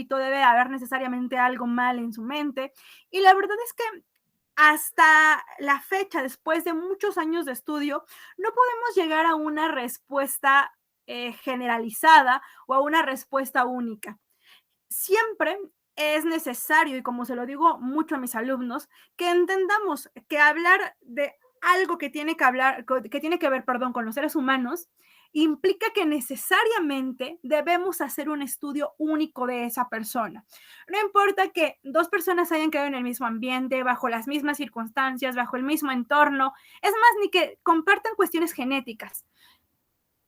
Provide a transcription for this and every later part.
escrito, debe haber necesariamente algo mal en su mente. Y la verdad es que hasta la fecha, después de muchos años de estudio, no podemos llegar a una respuesta generalizada o a una respuesta única. Siempre es necesario, y como se lo digo mucho a mis alumnos, que entendamos que hablar de algo que tiene que ver, perdón, con los seres humanos, implica que necesariamente debemos hacer un estudio único de esa persona. No importa que dos personas hayan quedado en el mismo ambiente, bajo las mismas circunstancias, bajo el mismo entorno, es más, ni que compartan cuestiones genéticas.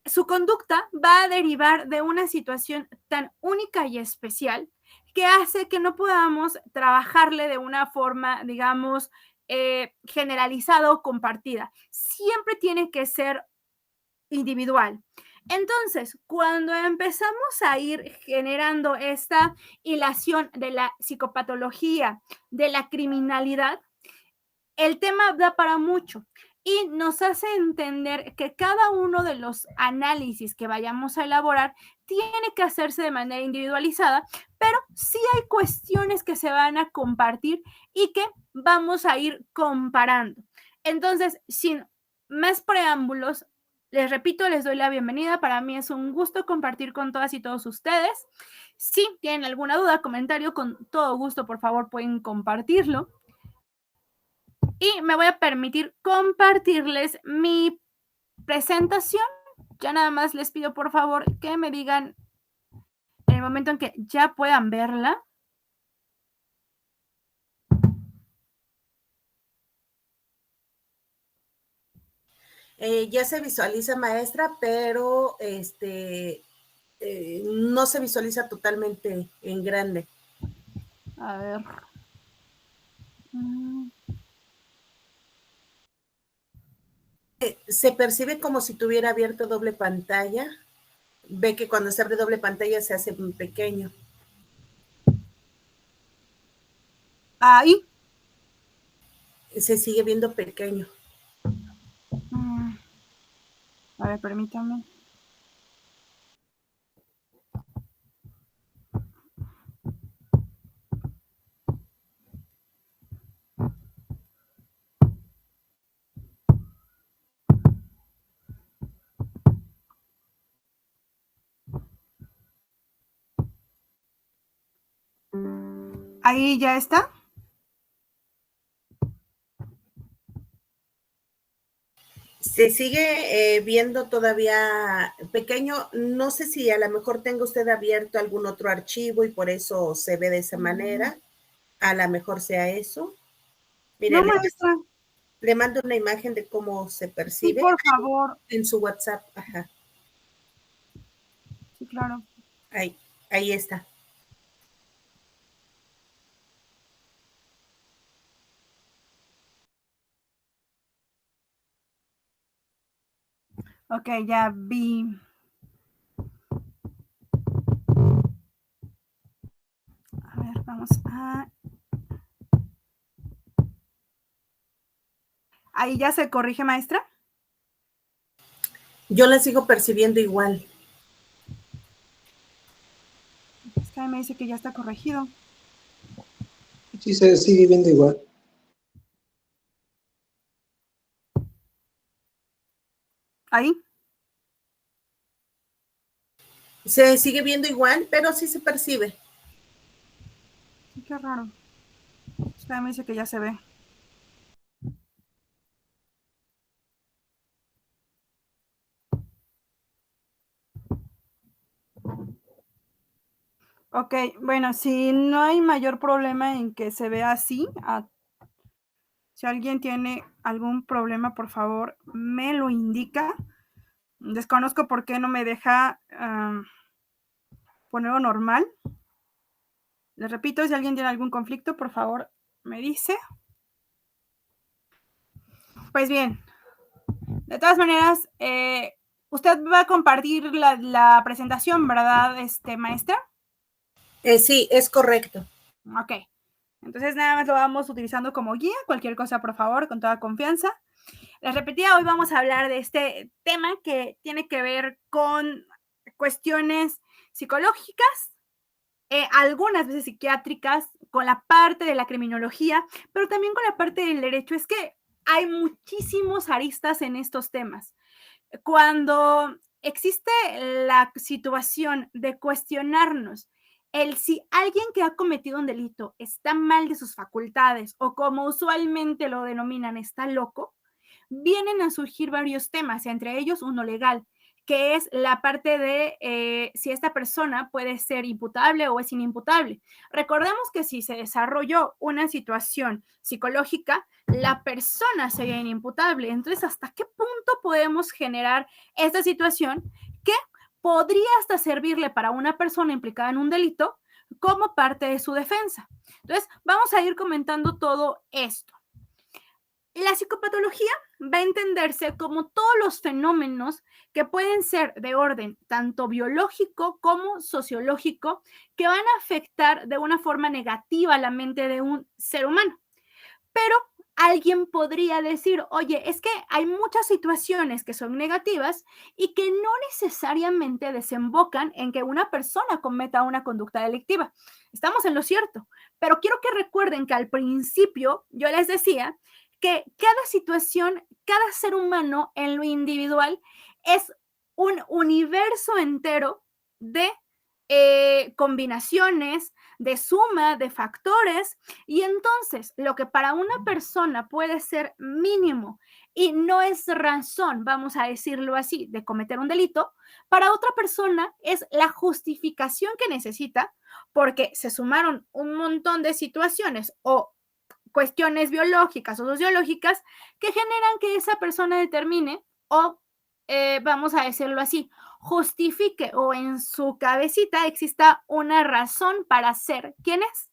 Su conducta va a derivar de una situación tan única y especial que hace que no podamos trabajarle de una forma, digamos, generalizada o compartida. Siempre tiene que ser individual. Entonces, cuando empezamos a ir generando esta hilación de la psicopatología, de la criminalidad, el tema da para mucho y nos hace entender que cada uno de los análisis que vayamos a elaborar tiene que hacerse de manera individualizada, pero sí hay cuestiones que se van a compartir y que vamos a ir comparando. Entonces, sin más preámbulos, les repito, les doy la bienvenida. Para mí es un gusto compartir con todas y todos ustedes. Si tienen alguna duda, comentario, con todo gusto, por favor, pueden compartirlo. Y me voy a permitir compartirles mi presentación. Ya nada más les pido por favor que me digan en el momento en que ya puedan verla. Ya se visualiza, maestra, pero no se visualiza totalmente en grande. A ver. Se percibe como si tuviera abierto doble pantalla. Ve que cuando se abre doble pantalla se hace pequeño. Ahí. Se sigue viendo pequeño. A ver, permítame. Ahí ya está. Se sigue viendo todavía pequeño. No sé si a lo mejor tenga usted abierto algún otro archivo y por eso se ve de esa manera. A lo mejor sea eso. Mire, no, maestra. Le mando una imagen de cómo se percibe. Sí, por favor. En su WhatsApp. Ajá. Sí, claro. Ahí está. Ok, ya vi. A ver, vamos a... Ahí ya se corrige, maestra. Yo la sigo percibiendo igual. Es que me dice que ya está corregido. Sí, se sigue viendo igual. Ahí. Se sigue viendo igual, pero sí se percibe. Sí, qué raro. Es que me dice que ya se ve. Ok, bueno, si no hay mayor problema en que se vea así, si alguien tiene algún problema, por favor, me lo indica. Desconozco por qué no me deja ponerlo normal. Les repito, si alguien tiene algún conflicto, por favor, me dice. Pues bien, de todas maneras, usted va a compartir la presentación, ¿verdad, maestra? Sí, es correcto. Ok. Entonces nada más lo vamos utilizando como guía. Cualquier cosa, por favor, con toda confianza. Les repetía, hoy vamos a hablar de este tema que tiene que ver con cuestiones psicológicas algunas veces psiquiátricas, con la parte de la criminología, pero también con la parte del derecho. Es que hay muchísimos aristas en estos temas. Cuando existe la situación de cuestionarnos el si alguien que ha cometido un delito está mal de sus facultades o como usualmente lo denominan, está loco, vienen a surgir varios temas, entre ellos uno legal, que es la parte de si esta persona puede ser imputable o es inimputable. Recordemos que si se desarrolló una situación psicológica, la persona sería inimputable. Entonces, ¿hasta qué punto podemos generar esta situación que podría hasta servirle para una persona implicada en un delito como parte de su defensa? Entonces, vamos a ir comentando todo esto. La psicopatología va a entenderse como todos los fenómenos que pueden ser de orden tanto biológico como sociológico que van a afectar de una forma negativa la mente de un ser humano. Pero alguien podría decir, oye, es que hay muchas situaciones que son negativas y que no necesariamente desembocan en que una persona cometa una conducta delictiva. Estamos en lo cierto, pero quiero que recuerden que al principio yo les decía que cada situación, cada ser humano en lo individual es un universo entero de combinaciones, de suma, de factores, y entonces lo que para una persona puede ser mínimo y no es razón, vamos a decirlo así, de cometer un delito, para otra persona es la justificación que necesita porque se sumaron un montón de situaciones o cuestiones biológicas o sociológicas que generan que esa persona determine o, vamos a decirlo así, justifique o en su cabecita exista una razón para ser quien es.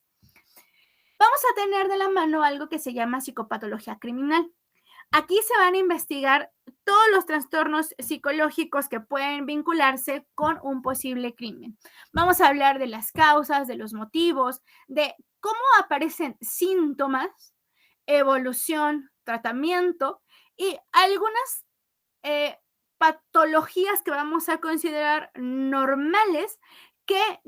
Vamos a tener de la mano algo que se llama psicopatología criminal. Aquí se van a investigar todos los trastornos psicológicos que pueden vincularse con un posible crimen. Vamos a hablar de las causas, de los motivos, de cómo aparecen síntomas, evolución, tratamiento y algunas patologías que vamos a considerar normales que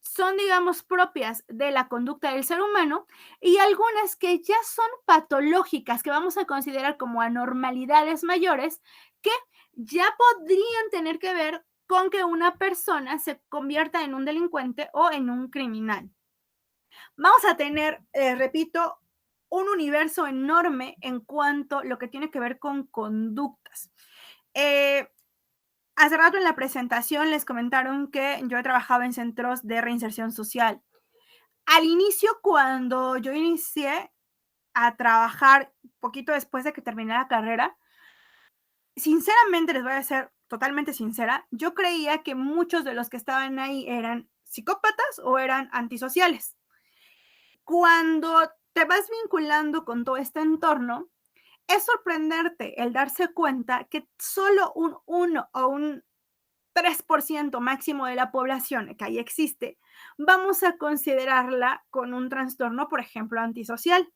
son, digamos, propias de la conducta del ser humano y algunas que ya son patológicas, que vamos a considerar como anormalidades mayores, que ya podrían tener que ver con que una persona se convierta en un delincuente o en un criminal. Vamos a tener, repito, un universo enorme en cuanto a lo que tiene que ver con conductas. Hace rato en la presentación les comentaron que yo he trabajado en centros de reinserción social. Al inicio, cuando yo inicié a trabajar, poquito después de que terminé la carrera, sinceramente les voy a ser totalmente sincera, yo creía que muchos de los que estaban ahí eran psicópatas o eran antisociales. Cuando te vas vinculando con todo este entorno, es sorprenderte el darse cuenta que solo un 1 o un 3% máximo de la población que ahí existe, vamos a considerarla con un trastorno, por ejemplo, antisocial.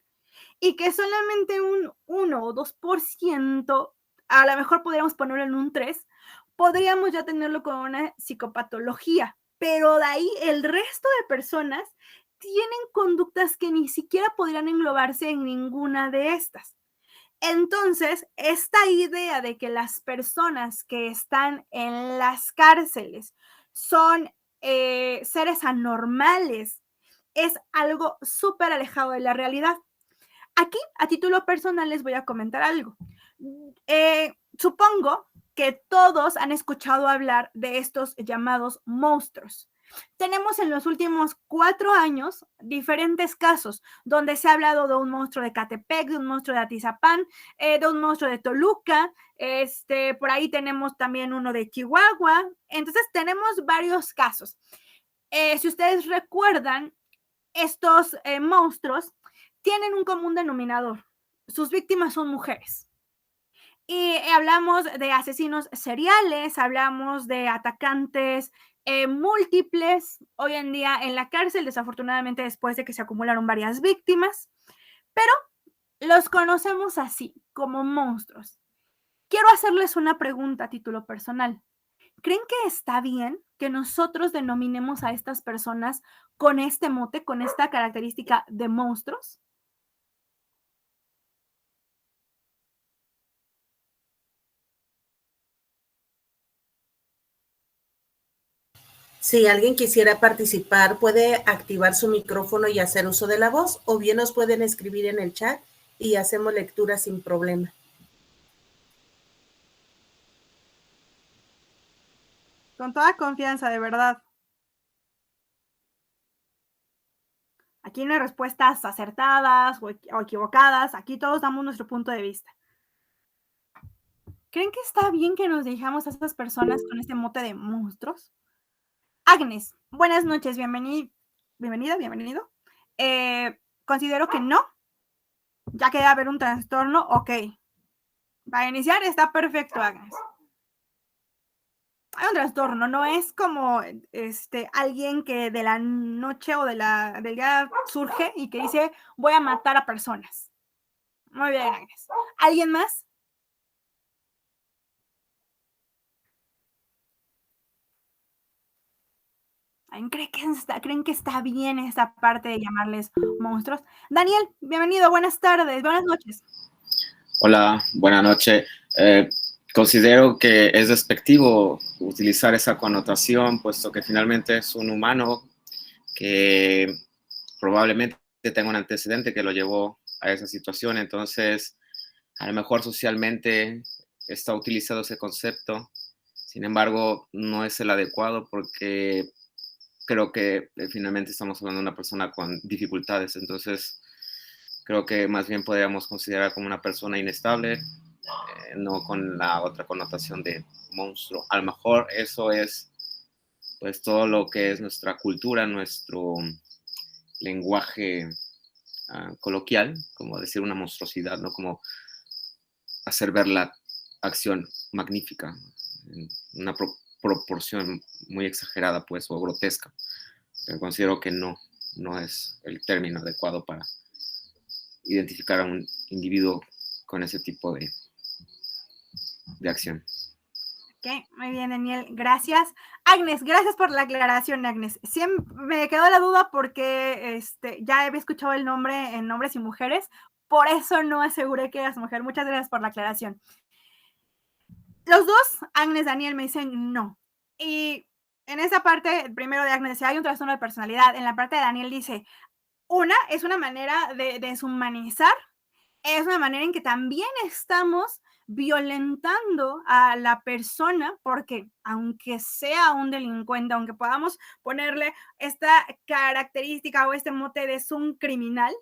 Y que solamente un 1 o 2%, a lo mejor podríamos ponerlo en un 3%, podríamos ya tenerlo con una psicopatología. Pero de ahí el resto de personas tienen conductas que ni siquiera podrían englobarse en ninguna de estas. Entonces, esta idea de que las personas que están en las cárceles son seres anormales es algo súper alejado de la realidad. Aquí, a título personal, les voy a comentar algo. Supongo que todos han escuchado hablar de estos llamados monstruos. Tenemos en los últimos 4 años diferentes casos donde se ha hablado de un monstruo de Catepec, de un monstruo de Atizapán, de un monstruo de Toluca, por ahí tenemos también uno de Chihuahua. Entonces tenemos varios casos. Si ustedes recuerdan, estos monstruos tienen un común denominador. Sus víctimas son mujeres. Y hablamos de asesinos seriales, hablamos de atacantes múltiples, hoy en día en la cárcel, desafortunadamente después de que se acumularon varias víctimas, pero los conocemos así, como monstruos. Quiero hacerles una pregunta a título personal. ¿creen que está bien que nosotros denominemos a estas personas con este mote, con esta característica de monstruos? Si alguien quisiera participar, puede activar su micrófono y hacer uso de la voz, o bien nos pueden escribir en el chat y hacemos lectura sin problema. Con toda confianza, de verdad. Aquí no hay respuestas acertadas o equivocadas, aquí todos damos nuestro punto de vista. ¿Creen que está bien que nos dirijamos a estas personas con este mote de monstruos? Agnes, buenas noches, bienvenido. Considero que no, ya que debe haber un trastorno, ok. Para iniciar está perfecto, Agnes. Hay un trastorno, no es como alguien que de la noche o del día surge y que dice voy a matar a personas. Muy bien, Agnes. ¿Alguien más? ¿Creen que está bien esta parte de llamarles monstruos? Daniel, bienvenido, buenas tardes, buenas noches. Hola, buenas noches. Considero que es despectivo utilizar esa connotación, puesto que finalmente es un humano que probablemente tenga un antecedente que lo llevó a esa situación. Entonces, a lo mejor socialmente está utilizado ese concepto. Sin embargo, no es el adecuado porque creo que finalmente estamos hablando de una persona con dificultades. Entonces, creo que más bien podríamos considerar como una persona inestable, no con la otra connotación de monstruo. A lo mejor eso es pues todo lo que es nuestra cultura, nuestro lenguaje coloquial, como decir una monstruosidad, ¿no? Como hacer ver la acción magnífica en una proporción muy exagerada, pues, o grotesca. Pero considero que no es el término adecuado para identificar a un individuo con ese tipo de acción. Ok, muy bien, Daniel, gracias. Agnes, gracias por la aclaración, Agnes. Siempre me quedó la duda porque ya había escuchado el nombre en hombres y mujeres, por eso no aseguré que eras mujer. Muchas gracias por la aclaración. Los dos, Agnes, Daniel, me dicen no. Y en esa parte, el primero de Agnes dice, hay un trastorno de personalidad. En la parte de Daniel dice, es una manera de deshumanizar, es una manera en que también estamos violentando a la persona, porque aunque sea un delincuente, aunque podamos ponerle esta característica o este mote de es un criminal,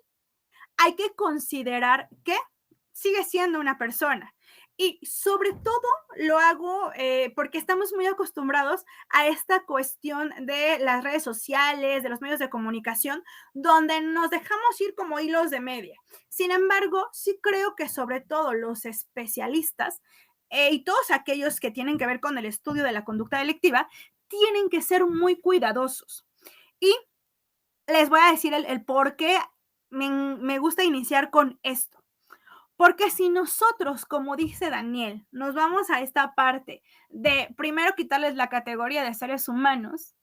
hay que considerar que sigue siendo una persona. Y sobre todo lo hago porque estamos muy acostumbrados a esta cuestión de las redes sociales, de los medios de comunicación, donde nos dejamos ir como hilos de media. Sin embargo, sí creo que sobre todo los especialistas y todos aquellos que tienen que ver con el estudio de la conducta delictiva, tienen que ser muy cuidadosos. Y les voy a decir el por qué me gusta iniciar con esto. Porque si nosotros, como dice Daniel, nos vamos a esta parte de primero quitarles la categoría de seres humanos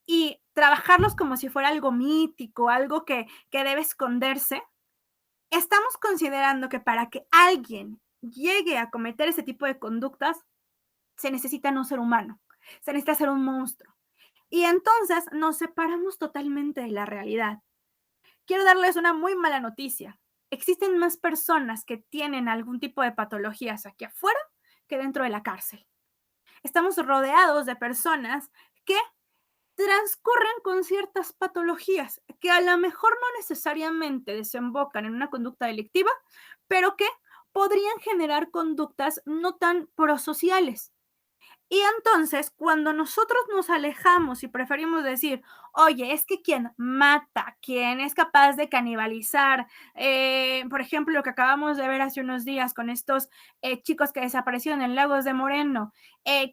y trabajarlos como si fuera algo mítico, algo que debe esconderse, estamos considerando que para que alguien llegue a cometer ese tipo de conductas, se necesita no ser humano, se necesita ser un monstruo. Y entonces nos separamos totalmente de la realidad. Quiero darles una muy mala noticia. Existen más personas que tienen algún tipo de patologías aquí afuera que dentro de la cárcel. Estamos rodeados de personas que transcurren con ciertas patologías que a lo mejor no necesariamente desembocan en una conducta delictiva, pero que podrían generar conductas no tan prosociales. Y entonces, cuando nosotros nos alejamos y preferimos decir, oye, es que quien mata, quien es capaz de canibalizar, por ejemplo, lo que acabamos de ver hace unos días con estos chicos que desaparecieron en Lagos de Moreno,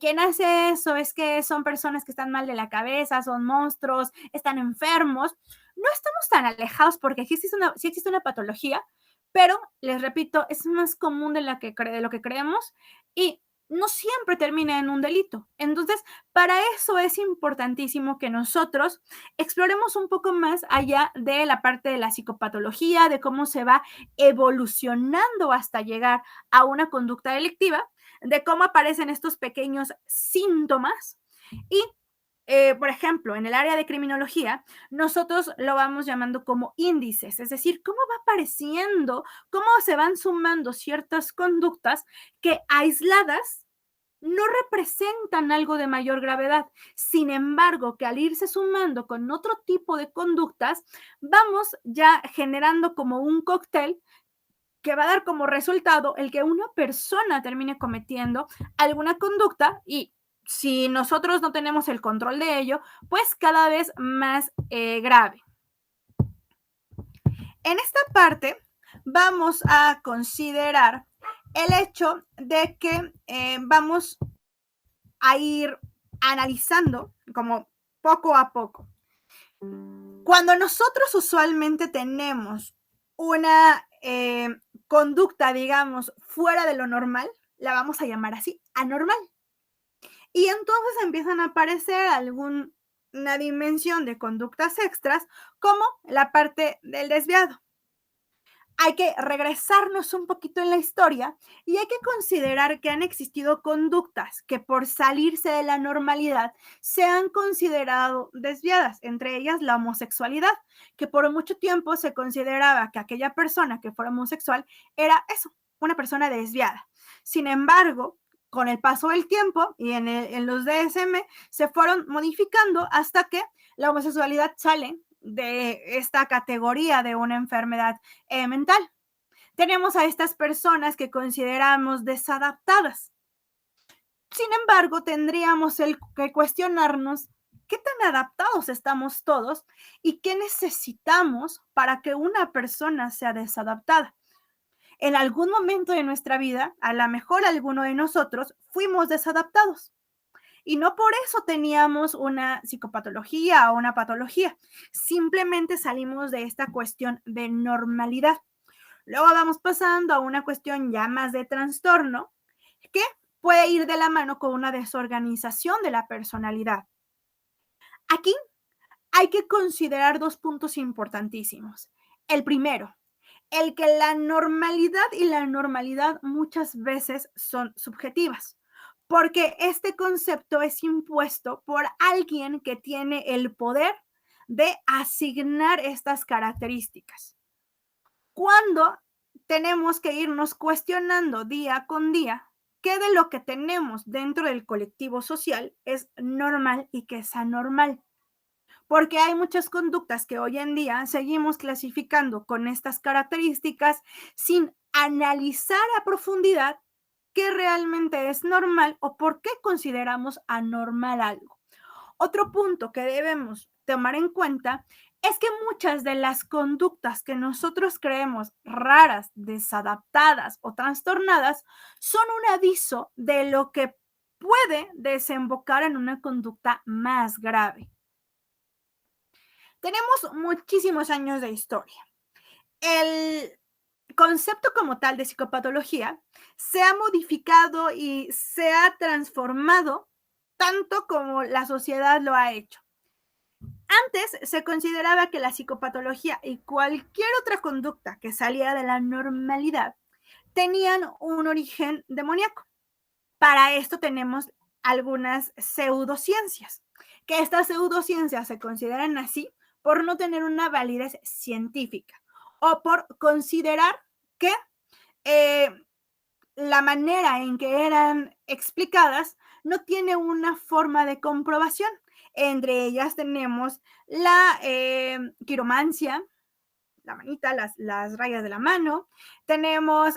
quien hace eso es que son personas que están mal de la cabeza, son monstruos, están enfermos. No estamos tan alejados porque sí existe una patología, pero les repito, es más común de lo que creemos y no siempre termina en un delito. Entonces, para eso es importantísimo que nosotros exploremos un poco más allá de la parte de la psicopatología, de cómo se va evolucionando hasta llegar a una conducta delictiva, de cómo aparecen estos pequeños síntomas y por ejemplo, en el área de criminología, nosotros lo vamos llamando como índices, es decir, cómo va apareciendo, cómo se van sumando ciertas conductas que aisladas no representan algo de mayor gravedad. Sin embargo, que al irse sumando con otro tipo de conductas, vamos ya generando como un cóctel que va a dar como resultado el que una persona termine cometiendo alguna conducta y si nosotros no tenemos el control de ello, pues cada vez más grave. En esta parte vamos a considerar el hecho de que vamos a ir analizando como poco a poco. Cuando nosotros usualmente tenemos una conducta, digamos, fuera de lo normal, la vamos a llamar así, anormal. Y entonces empiezan a aparecer alguna dimensión de conductas extras, como la parte del desviado. Hay que regresarnos un poquito en la historia y hay que considerar que han existido conductas que por salirse de la normalidad se han considerado desviadas, entre ellas la homosexualidad, que por mucho tiempo se consideraba que aquella persona que fuera homosexual era eso, una persona desviada. Sin embargo, con el paso del tiempo y en los DSM se fueron modificando hasta que la homosexualidad sale de esta categoría de una enfermedad mental. Tenemos a estas personas que consideramos desadaptadas. Sin embargo, tendríamos que cuestionarnos qué tan adaptados estamos todos y qué necesitamos para que una persona sea desadaptada. En algún momento de nuestra vida, a lo mejor alguno de nosotros fuimos desadaptados. Y no por eso teníamos una psicopatología o una patología. Simplemente salimos de esta cuestión de normalidad. Luego vamos pasando a una cuestión ya más de trastorno que puede ir de la mano con una desorganización de la personalidad. Aquí hay que considerar dos puntos importantísimos. El primero, el que la normalidad y la anormalidad muchas veces son subjetivas, porque este concepto es impuesto por alguien que tiene el poder de asignar estas características. Cuando tenemos que irnos cuestionando día con día qué de lo que tenemos dentro del colectivo social es normal y qué es anormal. Porque hay muchas conductas que hoy en día seguimos clasificando con estas características sin analizar a profundidad qué realmente es normal o por qué consideramos anormal algo. Otro punto que debemos tomar en cuenta es que muchas de las conductas que nosotros creemos raras, desadaptadas o trastornadas son un aviso de lo que puede desembocar en una conducta más grave. Tenemos muchísimos años de historia. El concepto como tal de psicopatología se ha modificado y se ha transformado tanto como la sociedad lo ha hecho. Antes se consideraba que la psicopatología y cualquier otra conducta que saliera de la normalidad tenían un origen demoníaco. Para esto tenemos algunas pseudociencias, que estas pseudociencias se consideran así por no tener una validez científica o por considerar que la manera en que eran explicadas no tiene una forma de comprobación. Entre ellas tenemos la quiromancia, la manita, las rayas de la mano, tenemos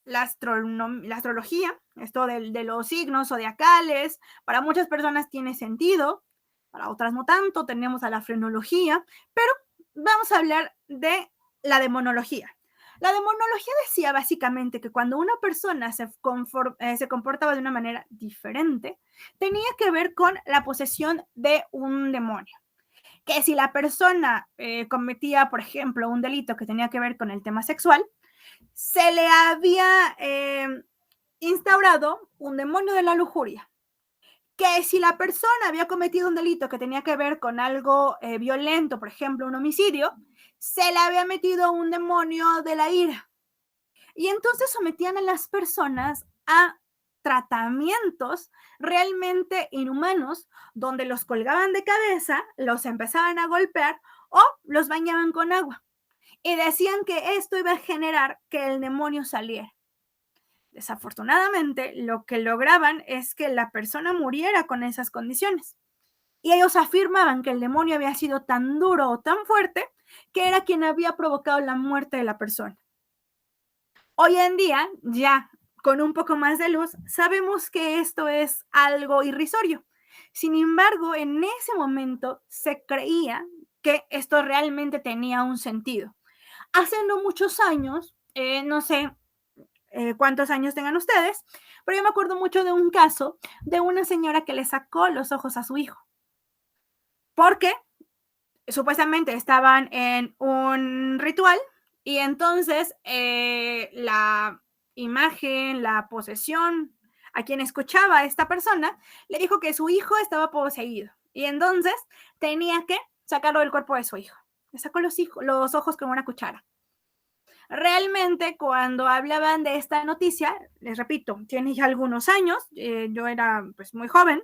la astrología, esto de los signos zodiacales, para muchas personas tiene sentido, para otras no tanto, tenemos a la frenología, pero vamos a hablar de la demonología. La demonología decía básicamente que cuando una persona se comportaba de una manera diferente, tenía que ver con la posesión de un demonio. Que si la persona cometía, por ejemplo, un delito que tenía que ver con el tema sexual, se le había instaurado un demonio de la lujuria, que si la persona había cometido un delito que tenía que ver con algo violento, por ejemplo, un homicidio, se le había metido un demonio de la ira. Y entonces sometían a las personas a tratamientos realmente inhumanos, donde los colgaban de cabeza, los empezaban a golpear o los bañaban con agua. Y decían que esto iba a generar que el demonio saliera. Desafortunadamente, lo que lograban es que la persona muriera con esas condiciones. Y ellos afirmaban que el demonio había sido tan duro o tan fuerte que era quien había provocado la muerte de la persona. Hoy en día, ya con un poco más de luz, sabemos que esto es algo irrisorio. Sin embargo, en ese momento se creía que esto realmente tenía un sentido. Hace no muchos años, no sé cuántos años tengan ustedes, pero yo me acuerdo mucho de un caso de una señora que le sacó los ojos a su hijo, porque supuestamente estaban en un ritual y entonces la imagen, la posesión, a quien escuchaba a esta persona, le dijo que su hijo estaba poseído y entonces tenía que sacarlo del cuerpo de su hijo. Le sacó los ojos con una cuchara. Realmente, cuando hablaban de esta noticia, les repito, tiene ya algunos años, yo era pues muy joven,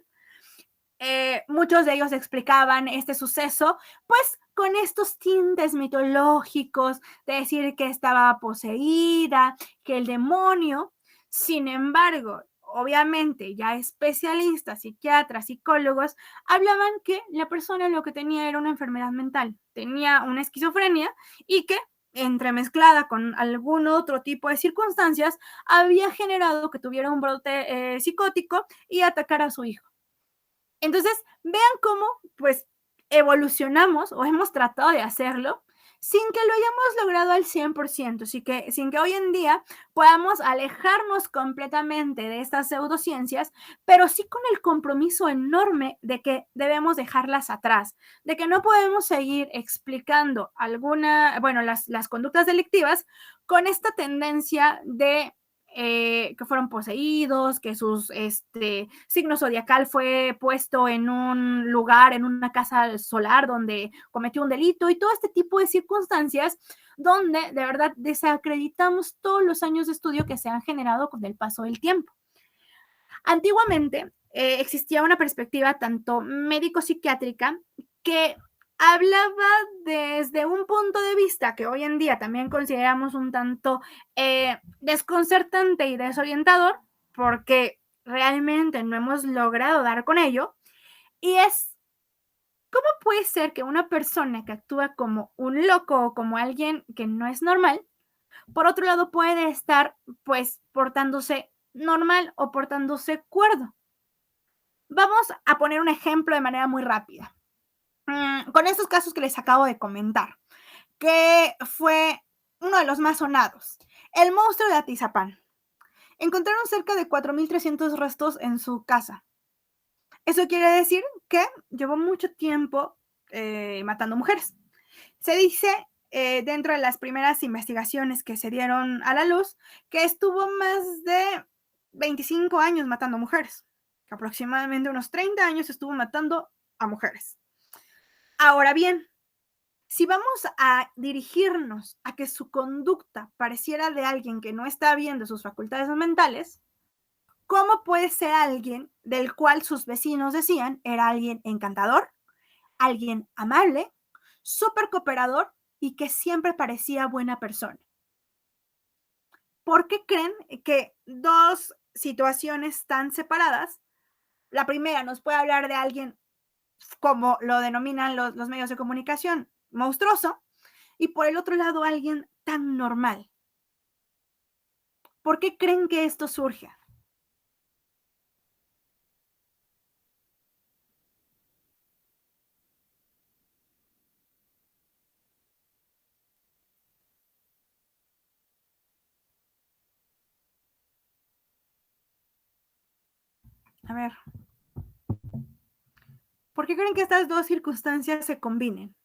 muchos de ellos explicaban este suceso, pues con estos tintes mitológicos, de decir que estaba poseída, que el demonio. Sin embargo, obviamente, ya especialistas, psiquiatras, psicólogos, hablaban que la persona lo que tenía era una enfermedad mental, tenía una esquizofrenia y que entremezclada con algún otro tipo de circunstancias, había generado que tuviera un brote psicótico y atacara a su hijo. Entonces, vean cómo, pues, evolucionamos o hemos tratado de hacerlo sin que lo hayamos logrado al 100%, sin que hoy en día podamos alejarnos completamente de estas pseudociencias, pero sí con el compromiso enorme de que debemos dejarlas atrás, de que no podemos seguir explicando las conductas delictivas con esta tendencia de que fueron poseídos, que su signo zodiacal fue puesto en un lugar, en una casa solar donde cometió un delito y todo este tipo de circunstancias donde de verdad desacreditamos todos los años de estudio que se han generado con el paso del tiempo. Antiguamente existía una perspectiva tanto médico-psiquiátrica que hablaba desde un punto de vista que hoy en día también consideramos un tanto desconcertante y desorientador, porque realmente no hemos logrado dar con ello, y es, ¿cómo puede ser que una persona que actúa como un loco o como alguien que no es normal, por otro lado puede estar pues portándose normal o portándose cuerdo? Vamos a poner un ejemplo de manera muy rápida. Con estos casos que les acabo de comentar, que fue uno de los más sonados, el monstruo de Atizapán. Encontraron cerca de 4.300 restos en su casa. Eso quiere decir que llevó mucho tiempo matando mujeres. Se dice, dentro de las primeras investigaciones que se dieron a la luz, que estuvo más de 25 años matando mujeres, que aproximadamente unos 30 años estuvo matando a mujeres. Ahora bien, si vamos a dirigirnos a que su conducta pareciera de alguien que no está viendo sus facultades mentales, ¿cómo puede ser alguien del cual sus vecinos decían era alguien encantador, alguien amable, súper cooperador y que siempre parecía buena persona? ¿Por qué creen que dos situaciones tan separadas, la primera nos puede hablar de alguien como lo denominan los medios de comunicación, monstruoso, y por el otro lado alguien tan normal? ¿Por qué creen que esto surge? A ver, ¿por qué creen que estas dos circunstancias se combinen?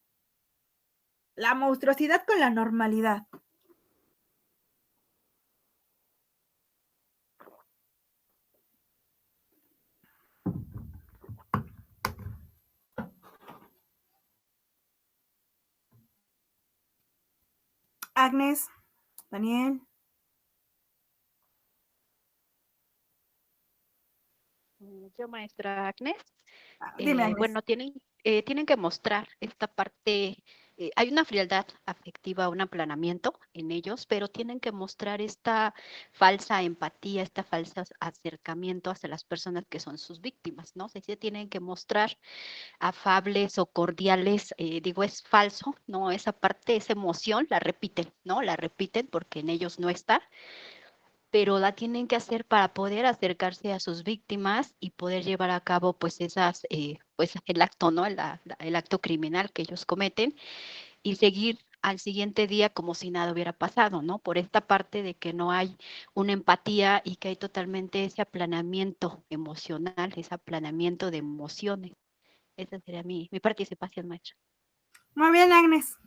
La monstruosidad con la normalidad. 。 normalidad. 。 . 。 . 。 . 。 . 。 . 。 . 。 . 。 . 。 . 。 . 。 . 。 . 。 . 。 。 . 。 . 。 . 。 。 . 。 . 。 . 。 . 。 . 。 . 。 . 。 . 。 . 。 . Agnes, Daniel. Yo, maestra Agnes, Dime, Agnes. bueno, tienen que mostrar esta parte, hay una frialdad afectiva, un aplanamiento en ellos, pero tienen que mostrar esta falsa empatía, este falso acercamiento hacia las personas que son sus víctimas, ¿no? O sea, sí tienen que mostrar afables o cordiales, digo, es falso, ¿no? Esa parte, esa emoción, la repiten, ¿no? La repiten porque en ellos no está, pero la tienen que hacer para poder acercarse a sus víctimas y poder llevar a cabo pues pues el acto, ¿no? El acto criminal que ellos cometen y seguir al siguiente día como si nada hubiera pasado, ¿no? Por esta parte de que no hay una empatía y que hay totalmente ese aplanamiento emocional, ese aplanamiento de emociones. Esa sería mi participación, maestra. Muy bien, Agnes.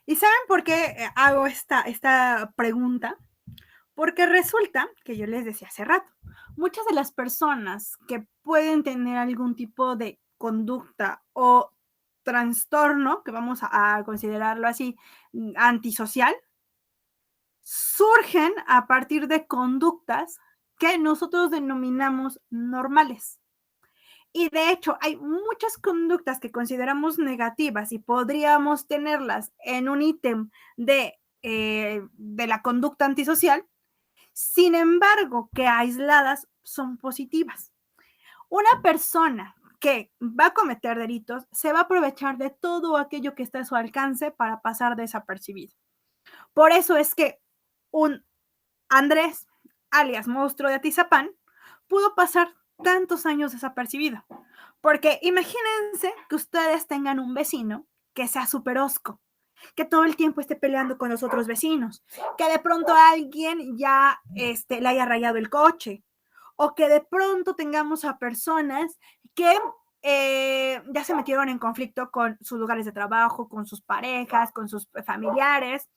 ¿Y saben por qué hago esta pregunta? Porque resulta que yo les decía hace rato, muchas de las personas que pueden tener algún tipo de conducta o trastorno, que vamos a considerarlo así, antisocial, surgen a partir de conductas que nosotros denominamos normales. Y de hecho, hay muchas conductas que consideramos negativas y podríamos tenerlas en un ítem de la conducta antisocial, sin embargo, que aisladas son positivas. Una persona que va a cometer delitos se va a aprovechar de todo aquello que está a su alcance para pasar desapercibido. Por eso es que un Andrés, alias Monstruo de Atizapán, pudo pasar tantos años desapercibido. Porque imagínense que ustedes tengan un vecino que sea súper hosco, que todo el tiempo esté peleando con los otros vecinos, que de pronto alguien ya le haya rayado el coche, o que de pronto tengamos a personas que ya se metieron en conflicto con sus lugares de trabajo, con sus parejas, con sus familiares.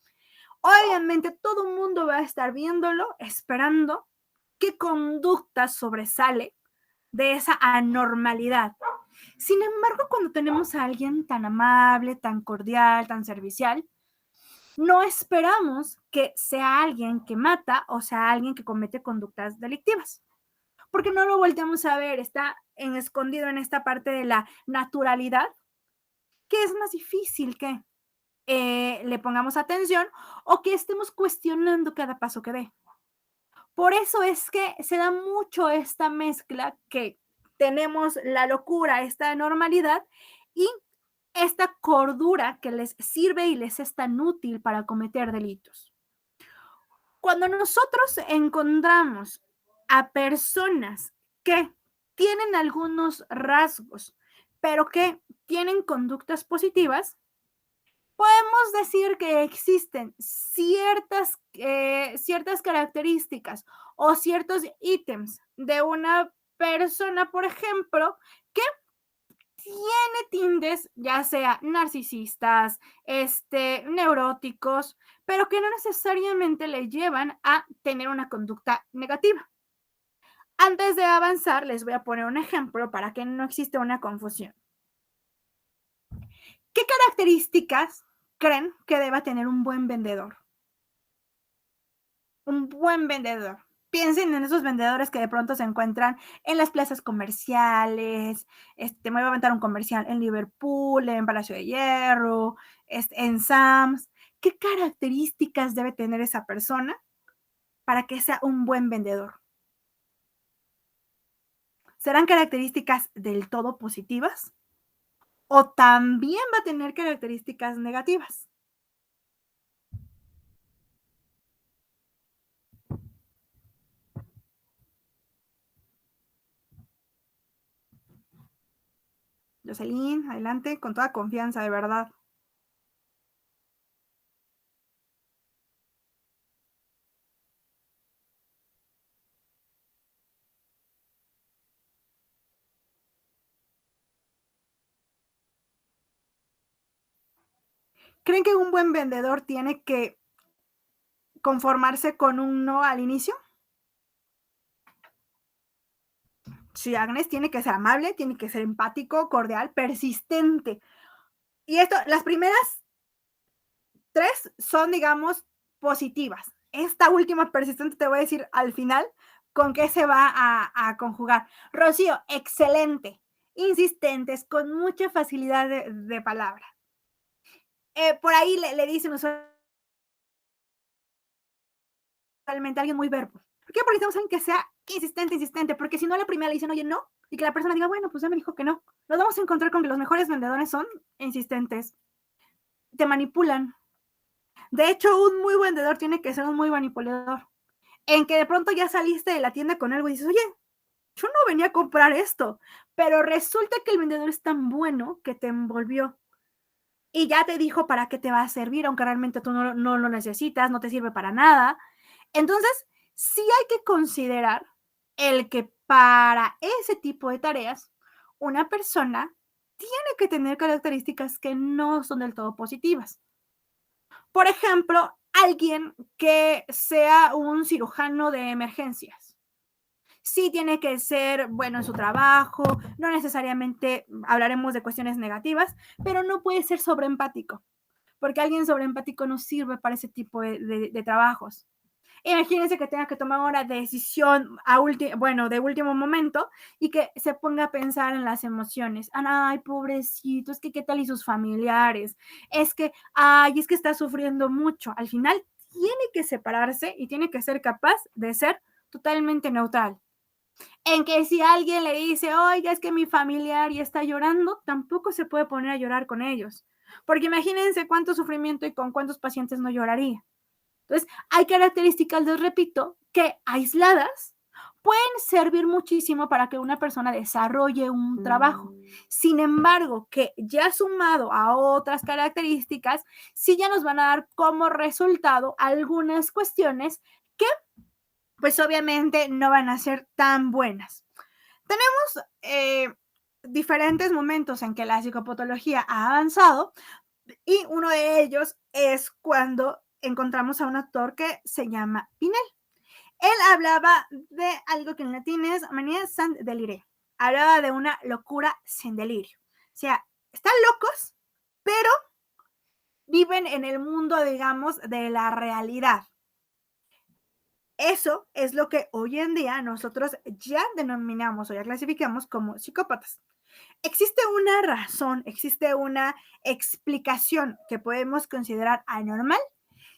Obviamente todo el mundo va a estar viéndolo, esperando qué conducta sobresale de esa anormalidad. Sin embargo, cuando tenemos a alguien tan amable, tan cordial, tan servicial, no esperamos que sea alguien que mata o sea alguien que comete conductas delictivas, porque no lo volteamos a ver, está escondido en esta parte de la naturalidad, que es más difícil que le pongamos atención o que estemos cuestionando cada paso que dé. Por eso es que se da mucho esta mezcla que tenemos la locura, esta normalidad y esta cordura que les sirve y les es tan útil para cometer delitos. Cuando nosotros encontramos a personas que tienen algunos rasgos, pero que tienen conductas positivas, podemos decir que existen ciertas características o ciertos ítems de una persona, por ejemplo, que tiene tintes, ya sea narcisistas, neuróticos, pero que no necesariamente le llevan a tener una conducta negativa. Antes de avanzar, les voy a poner un ejemplo para que no exista una confusión. ¿Qué características creen que deba tener un buen vendedor? Un buen vendedor. Piensen en esos vendedores que de pronto se encuentran en las plazas comerciales. Me voy a aventar un comercial en Liverpool, en Palacio de Hierro, en Sam's. ¿Qué características debe tener esa persona para que sea un buen vendedor? ¿Serán características del todo positivas? ¿O también va a tener características negativas? Jocelyn, adelante, con toda confianza, de verdad. ¿Creen que un buen vendedor tiene que conformarse con un no al inicio? Sí, Agnes, tiene que ser amable, tiene que ser empático, cordial, persistente. Y esto, las primeras 3 son, digamos, positivas. Esta última persistente te voy a decir al final con qué se va a conjugar. Rocío, excelente. Insistentes, con mucha facilidad de palabra. Por ahí le dicen usualmente a alguien muy verbo. ¿Por qué? Porque estamos en que sea insistente, porque si no a la primera le dicen, oye, no, y que la persona diga, bueno, pues ya me dijo que no. Nos vamos a encontrar con que los mejores vendedores son insistentes. Te manipulan. De hecho, un muy buen vendedor tiene que ser un muy manipulador. En que de pronto ya saliste de la tienda con algo y dices, oye, yo no venía a comprar esto, pero resulta que el vendedor es tan bueno que te envolvió y ya te dijo para qué te va a servir, aunque realmente tú no lo necesitas, no te sirve para nada. Entonces, sí hay que considerar el que para ese tipo de tareas, una persona tiene que tener características que no son del todo positivas. Por ejemplo, alguien que sea un cirujano de emergencias. Sí tiene que ser bueno en su trabajo, no necesariamente hablaremos de cuestiones negativas, pero no puede ser sobreempático, porque alguien sobreempático no sirve para ese tipo de trabajos. Imagínense que tenga que tomar una decisión de último momento y que se ponga a pensar en las emociones. Ay, pobrecito, es que qué tal y sus familiares. Es que está sufriendo mucho. Al final tiene que separarse y tiene que ser capaz de ser totalmente neutral. En que si alguien le dice, oye, es que mi familiar ya está llorando, tampoco se puede poner a llorar con ellos. Porque imagínense cuánto sufrimiento y con cuántos pacientes no lloraría. Entonces, hay características, les repito, que aisladas pueden servir muchísimo para que una persona desarrolle un trabajo. Sin embargo, que ya sumado a otras características, sí ya nos van a dar como resultado algunas cuestiones que, pues obviamente, no van a ser tan buenas. Tenemos diferentes momentos en que la psicopatología ha avanzado y uno de ellos es cuando encontramos a un autor que se llama Pinel. Él hablaba de algo que en latín es mania sans delire. Hablaba de una locura sin delirio. O sea, están locos, pero viven en el mundo, digamos, de la realidad. Eso es lo que hoy en día nosotros ya denominamos o ya clasificamos como psicópatas. Existe una razón, existe una explicación que podemos considerar anormal.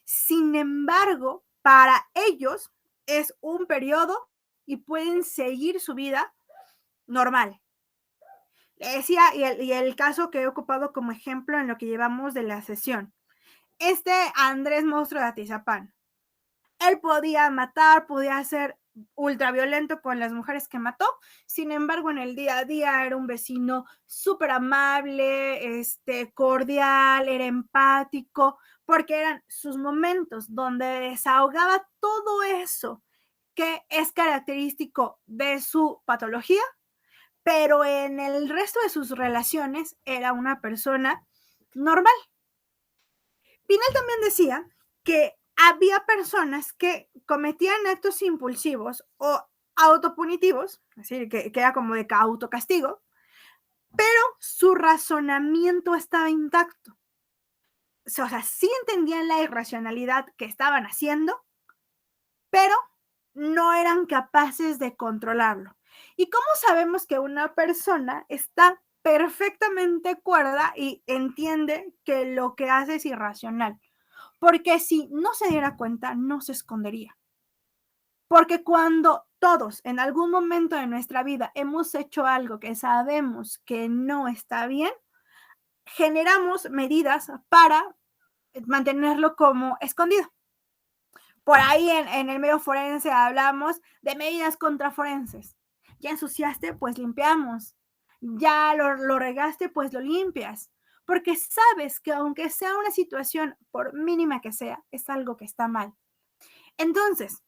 Sin embargo, para ellos es un periodo y pueden seguir su vida normal. Le decía, y el caso que he ocupado como ejemplo en lo que llevamos de la sesión. Andrés Monstruo de Atizapán. Él podía matar, podía ser ultraviolento con las mujeres que mató. Sin embargo, en el día a día era un vecino súper amable, cordial, era empático, porque eran sus momentos donde desahogaba todo eso que es característico de su patología, pero en el resto de sus relaciones era una persona normal. Pinel también decía que había personas que cometían actos impulsivos o autopunitivos, es decir, que era como de autocastigo, pero su razonamiento estaba intacto. O sea, sí entendían la irracionalidad que estaban haciendo, pero no eran capaces de controlarlo. ¿Y cómo sabemos que una persona está perfectamente cuerda y entiende que lo que hace es irracional? Porque si no se diera cuenta, no se escondería. Porque cuando todos en algún momento de nuestra vida hemos hecho algo que sabemos que no está bien, generamos medidas para mantenerlo como escondido. Por ahí en el medio forense hablamos de medidas contraforenses. Ya ensuciaste, pues limpiamos. Ya lo regaste, pues lo limpias. Porque sabes que aunque sea una situación, por mínima que sea, es algo que está mal. Entonces,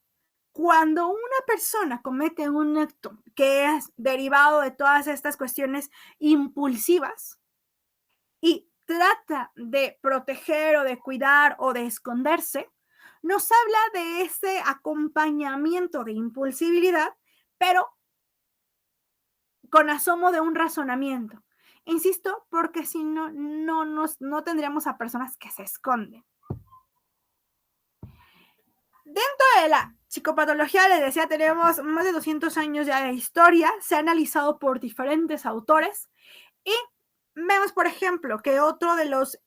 cuando una persona comete un acto que es derivado de todas estas cuestiones impulsivas y trata de proteger o de cuidar o de esconderse, nos habla de ese acompañamiento de impulsibilidad, pero con asomo de un razonamiento. Insisto, porque si no tendríamos a personas que se esconden. Dentro de la psicopatología, les decía, tenemos más de 200 años ya de historia, se ha analizado por diferentes autores y vemos, por ejemplo, que otro de los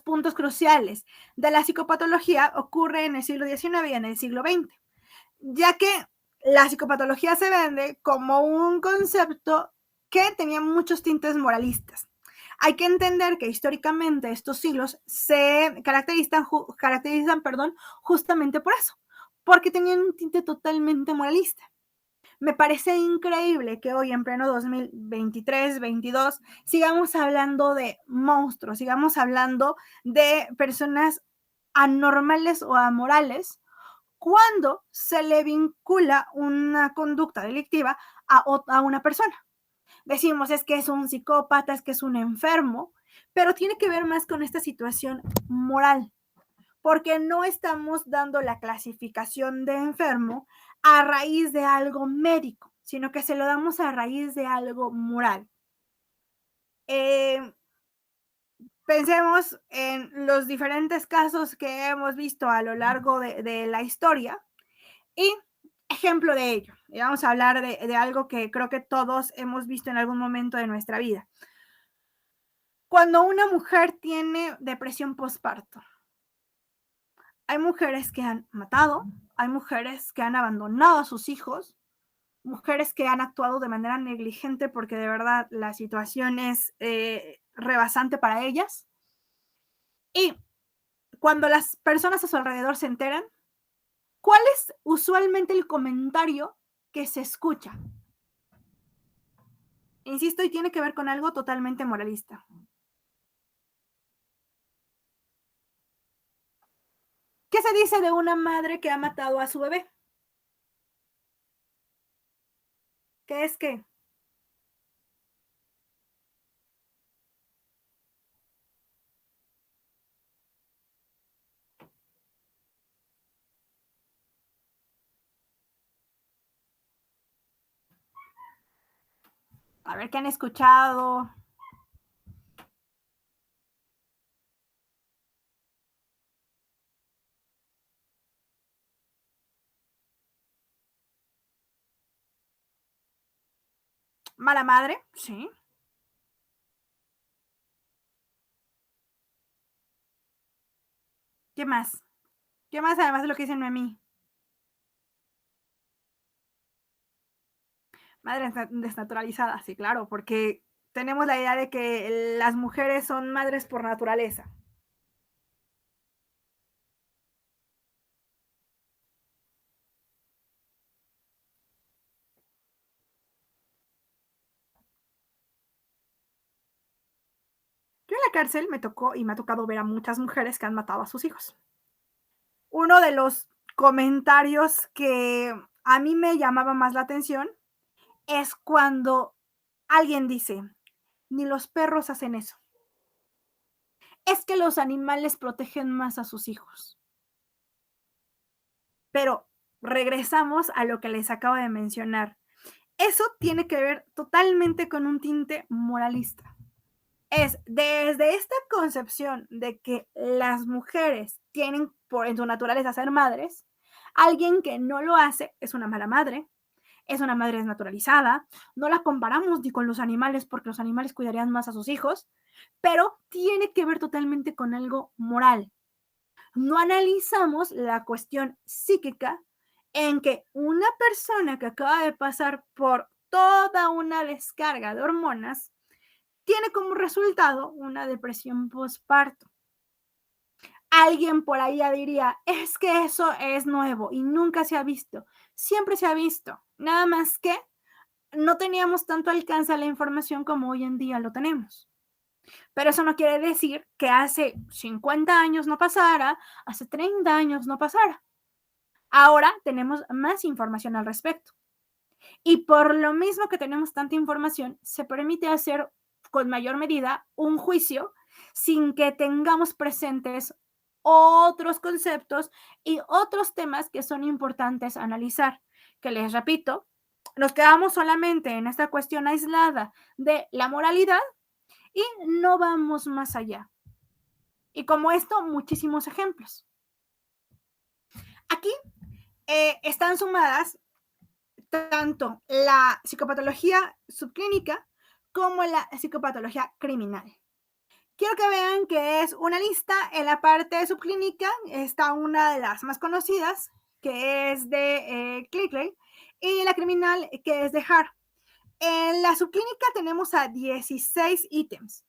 puntos cruciales de la psicopatología ocurre en el siglo XIX y en el siglo XX, ya que la psicopatología se vende como un concepto que tenía muchos tintes moralistas. Hay que entender que históricamente estos siglos se caracterizan justamente por eso, porque tenían un tinte totalmente moralista. Me parece increíble que hoy, en pleno 2023, 22, sigamos hablando de monstruos, sigamos hablando de personas anormales o amorales, cuando se le vincula una conducta delictiva a una persona. Decimos, es que es un psicópata, es que es un enfermo, pero tiene que ver más con esta situación moral, porque no estamos dando la clasificación de enfermo a raíz de algo médico, sino que se lo damos a raíz de algo moral. Pensemos en los diferentes casos que hemos visto a lo largo de la historia y ejemplo de ello. Y vamos a hablar de algo que creo que todos hemos visto en algún momento de nuestra vida. Cuando una mujer tiene depresión postparto, hay mujeres que han matado, hay mujeres que han abandonado a sus hijos, mujeres que han actuado de manera negligente porque de verdad la situación es rebasante para ellas. Y cuando las personas a su alrededor se enteran, ¿cuál es usualmente el comentario que se escucha? Insisto, y tiene que ver con algo totalmente moralista. ¿Qué se dice de una madre que ha matado a su bebé? ¿Qué es qué? A ver, ¿qué han escuchado? Mala madre, sí. ¿Qué más? ¿Qué más además de lo que dicen a mí? Madre desnaturalizada, sí, claro, porque tenemos la idea de que las mujeres son madres por naturaleza. Yo en la cárcel me tocó y me ha tocado ver a muchas mujeres que han matado a sus hijos. Uno de los comentarios que a mí me llamaba más la atención es cuando alguien dice, ni los perros hacen eso. Es que los animales protegen más a sus hijos. Pero regresamos a lo que les acabo de mencionar. Eso tiene que ver totalmente con un tinte moralista. Es desde esta concepción de que las mujeres tienen en su naturaleza ser madres, alguien que no lo hace es una mala madre, es una madre desnaturalizada, no la comparamos ni con los animales porque los animales cuidarían más a sus hijos, pero tiene que ver totalmente con algo moral. No analizamos la cuestión psíquica en que una persona que acaba de pasar por toda una descarga de hormonas tiene como resultado una depresión postparto. Alguien por ahí ya diría, es que eso es nuevo y nunca se ha visto. Siempre se ha visto, nada más que no teníamos tanto alcance a la información como hoy en día lo tenemos. Pero eso no quiere decir que hace 50 años no pasara, hace 30 años no pasara. Ahora tenemos más información al respecto. Y por lo mismo que tenemos tanta información, se permite hacer con mayor medida un juicio sin que tengamos presentes otros conceptos y otros temas que son importantes analizar. Que les repito, nos quedamos solamente en esta cuestión aislada de la moralidad y no vamos más allá. Y como esto, muchísimos ejemplos. Aquí están sumadas tanto la psicopatología subclínica como la psicopatología criminal. Quiero que vean que es una lista. En la parte subclínica está una de las más conocidas, que es de Clickley, y la criminal, que es de Hart. En la subclínica tenemos a 16 ítems.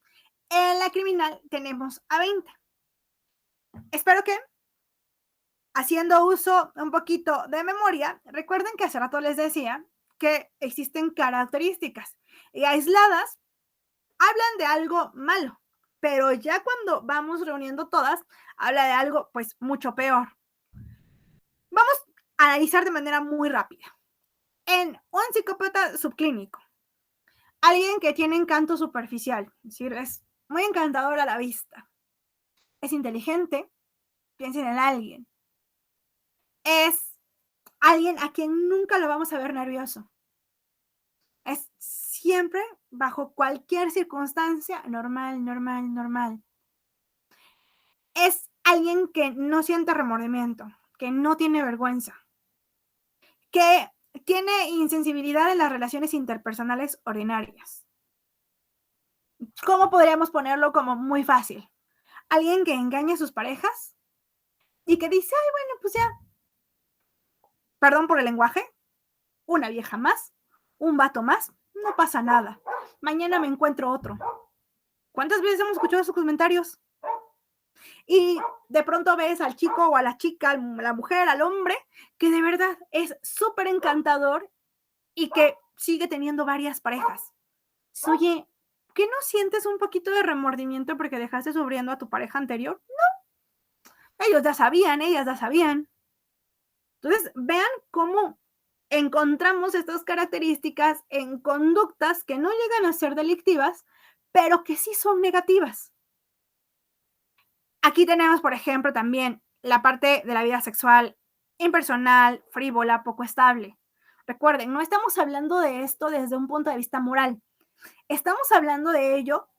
En la criminal tenemos a 20. Espero que, haciendo uso un poquito de memoria, recuerden que hace rato les decía que existen características y aisladas hablan de algo malo, pero ya cuando vamos reuniendo todas, habla de algo pues mucho peor. Vamos a analizar de manera muy rápida. En un psicópata subclínico, alguien que tiene encanto superficial, es decir, es muy encantador a la vista, es inteligente, piensen en alguien, es alguien a quien nunca lo vamos a ver nervioso, es siempre, bajo cualquier circunstancia, normal. Es alguien que no siente remordimiento, que no tiene vergüenza, que tiene insensibilidad en las relaciones interpersonales ordinarias. ¿Cómo podríamos ponerlo como muy fácil? Alguien que engaña a sus parejas y que dice, ay, bueno, pues ya, perdón por el lenguaje, una vieja más, un vato más, no pasa nada. Mañana me encuentro otro. ¿Cuántas veces hemos escuchado esos comentarios? Y de pronto ves al chico o a la chica, a la mujer, al hombre, que de verdad es súper encantador y que sigue teniendo varias parejas. Oye, ¿qué no sientes un poquito de remordimiento porque dejaste sufriendo a tu pareja anterior? No, ellos ya sabían, ellas ya sabían. Entonces, vean cómo encontramos estas características en conductas que no llegan a ser delictivas, pero que sí son negativas. Aquí tenemos, por ejemplo, también la parte de la vida sexual impersonal, frívola, poco estable. Recuerden, no estamos hablando de esto desde un punto de vista moral. Estamos hablando de ello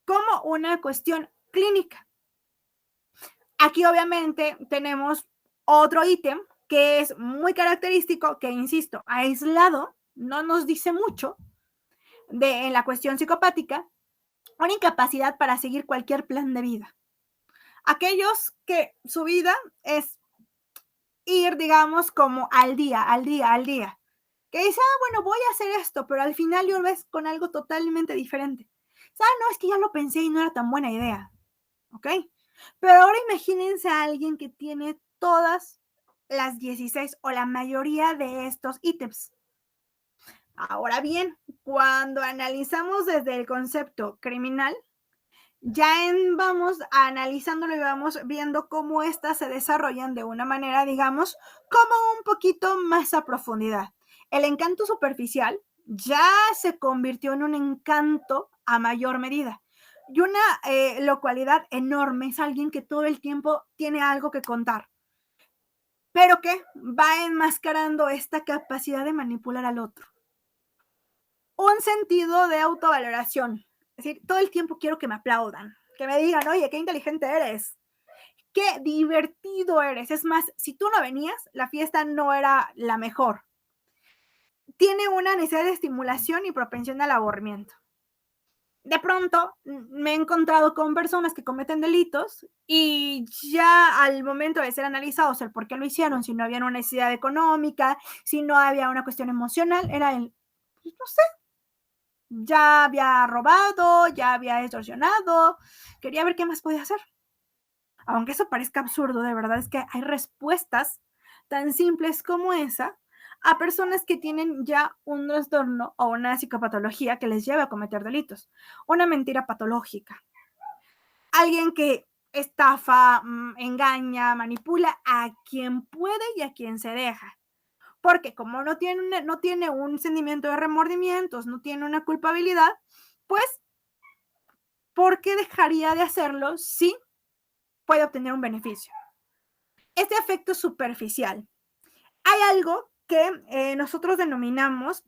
como una cuestión clínica. Aquí obviamente tenemos otro ítem que es muy característico, que insisto, aislado, no nos dice mucho en la cuestión psicopática, una incapacidad para seguir cualquier plan de vida. Aquellos que su vida es ir, digamos, como al día. Que dice, bueno, voy a hacer esto, pero al final yo ves con algo totalmente diferente. No, es que ya lo pensé y no era tan buena idea. ¿Ok? Pero ahora imagínense a alguien que tiene todas las 16 o la mayoría de estos ítems. Ahora bien, cuando analizamos desde el concepto criminal, ya vamos analizándolo y vamos viendo cómo éstas se desarrollan de una manera, digamos, como un poquito más a profundidad. El encanto superficial ya se convirtió en un encanto a mayor medida. Y una localidad enorme es alguien que todo el tiempo tiene algo que contar, pero que va enmascarando esta capacidad de manipular al otro. Un sentido de autovaloración. Es decir, todo el tiempo quiero que me aplaudan, que me digan, oye, qué inteligente eres, qué divertido eres. Es más, si tú no venías, la fiesta no era la mejor. Tiene una necesidad de estimulación y propensión al aburrimiento. De pronto me he encontrado con personas que cometen delitos y ya al momento de ser analizados el por qué lo hicieron, si no había una necesidad económica, si no había una cuestión emocional, era el, pues no sé, ya había robado, ya había extorsionado, quería ver qué más podía hacer. Aunque eso parezca absurdo, de verdad es que hay respuestas tan simples como esa a personas que tienen ya un trastorno o una psicopatología que les lleva a cometer delitos. Una mentira patológica. Alguien que estafa, engaña, manipula a quien puede y a quien se deja. Porque como no tiene un sentimiento de remordimientos, no tiene una culpabilidad, pues, ¿por qué dejaría de hacerlo si puede obtener un beneficio? Este afecto superficial. Hay algo que nosotros denominamos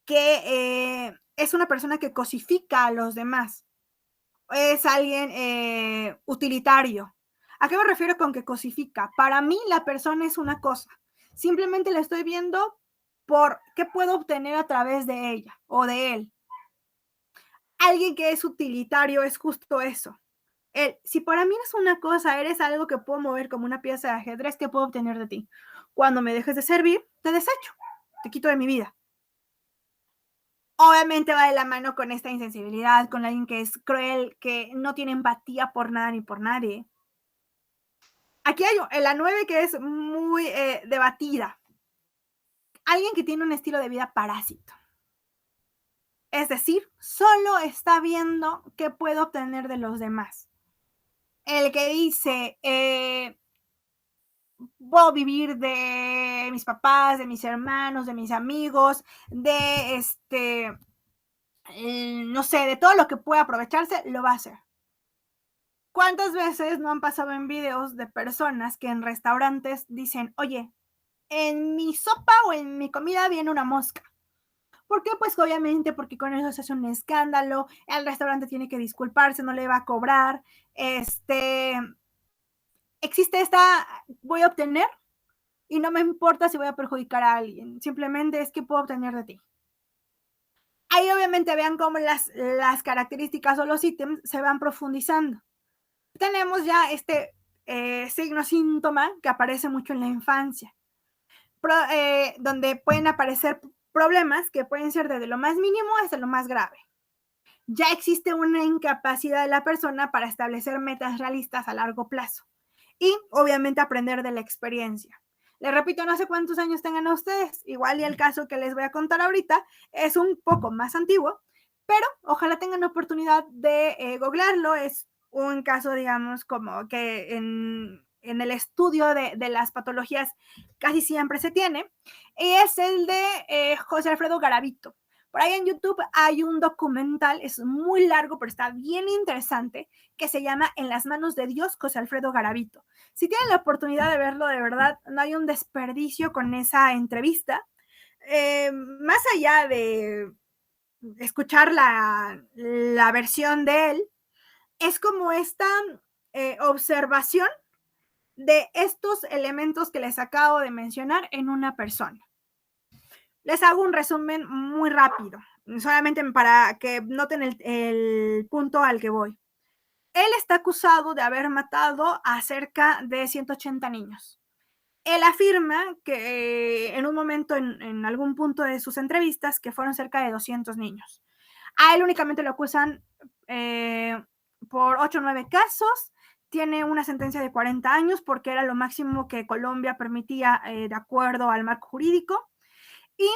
que es una persona que cosifica a los demás. Es alguien utilitario, ¿A qué me refiero con que cosifica? Para mí la persona es una cosa. Simplemente la estoy viendo por qué puedo obtener a través de ella o de él. Alguien que es utilitario es justo eso. Si para mí eres una cosa, eres algo que puedo mover como una pieza de ajedrez, ¿qué puedo obtener de ti? Cuando me dejes de servir, te desecho, te quito de mi vida. Obviamente va de la mano con esta insensibilidad, con alguien que es cruel, que no tiene empatía por nada ni por nadie. Aquí hay la 9 que es muy debatida. Alguien que tiene un estilo de vida parásito. Es decir, solo está viendo qué puede obtener de los demás. El que dice, puedo vivir de mis papás, de mis hermanos, de mis amigos, de no sé, de todo lo que pueda aprovecharse, lo va a hacer. ¿Cuántas veces no han pasado en videos de personas que en restaurantes dicen, oye, en mi sopa o en mi comida viene una mosca? ¿Por qué? Pues obviamente porque con eso se hace un escándalo, el restaurante tiene que disculparse, no le va a cobrar, existe voy a obtener y no me importa si voy a perjudicar a alguien, simplemente es que puedo obtener de ti. Ahí obviamente vean cómo las características o los ítems se van profundizando. Tenemos ya signo síntoma que aparece mucho en la infancia, donde pueden aparecer problemas que pueden ser desde lo más mínimo hasta lo más grave. Ya existe una incapacidad de la persona para establecer metas realistas a largo plazo y obviamente aprender de la experiencia. Les repito, no sé cuántos años tengan ustedes, igual y el caso que les voy a contar ahorita es un poco más antiguo, pero ojalá tengan la oportunidad de googlearlo. Es un caso, digamos, como que en el estudio de las patologías casi siempre se tiene, y es el de José Alfredo Garavito. Por ahí en YouTube hay un documental, es muy largo, pero está bien interesante, que se llama En las manos de Dios, José Alfredo Garavito. Si tienen la oportunidad de verlo, de verdad, no hay un desperdicio con esa entrevista. Más allá de escuchar la versión de él, es como esta observación de estos elementos que les acabo de mencionar en una persona. Les hago un resumen muy rápido, solamente para que noten el punto al que voy. Él está acusado de haber matado a cerca de 180 niños. Él afirma que en un momento, en algún punto de sus entrevistas, que fueron cerca de 200 niños. A él únicamente lo acusan por 8 o 9 casos. Tiene una sentencia de 40 años porque era lo máximo que Colombia permitía de acuerdo al marco jurídico. Y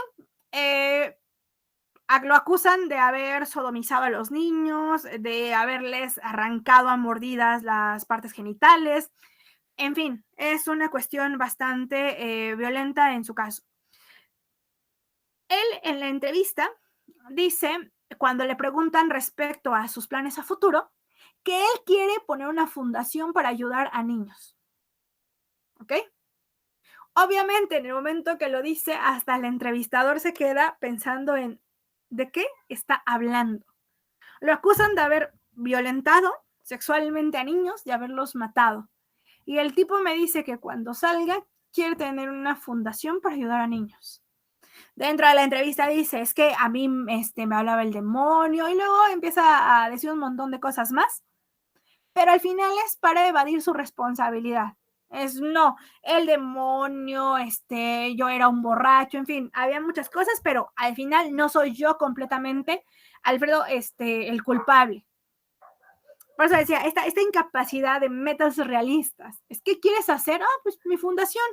lo acusan de haber sodomizado a los niños, de haberles arrancado a mordidas las partes genitales. En fin, es una cuestión bastante violenta en su caso. Él en la entrevista dice, cuando le preguntan respecto a sus planes a futuro, que él quiere poner una fundación para ayudar a niños. ¿Ok? Obviamente, en el momento que lo dice, hasta el entrevistador se queda pensando en ¿de qué está hablando? Lo acusan de haber violentado sexualmente a niños y haberlos matado. Y el tipo me dice que cuando salga quiere tener una fundación para ayudar a niños. Dentro de la entrevista dice, es que a mí me hablaba el demonio, y luego empieza a decir un montón de cosas más, pero al final es para evadir su responsabilidad. No, el demonio, yo era un borracho, en fin, había muchas cosas, pero al final no soy yo completamente, Alfredo, el culpable. Por eso decía, esta incapacidad de metas realistas. ¿Qué quieres hacer? Pues mi fundación,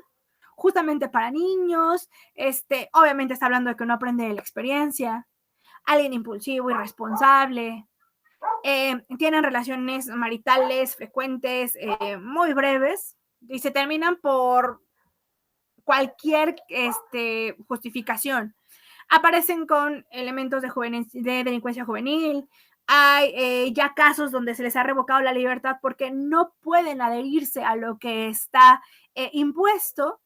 justamente para niños. Obviamente está hablando de que no aprende de la experiencia. Alguien impulsivo, irresponsable. Tienen relaciones maritales frecuentes, muy breves, y se terminan por cualquier justificación. Aparecen con elementos de delincuencia juvenil. Hay ya casos donde se les ha revocado la libertad porque no pueden adherirse a lo que está impuesto,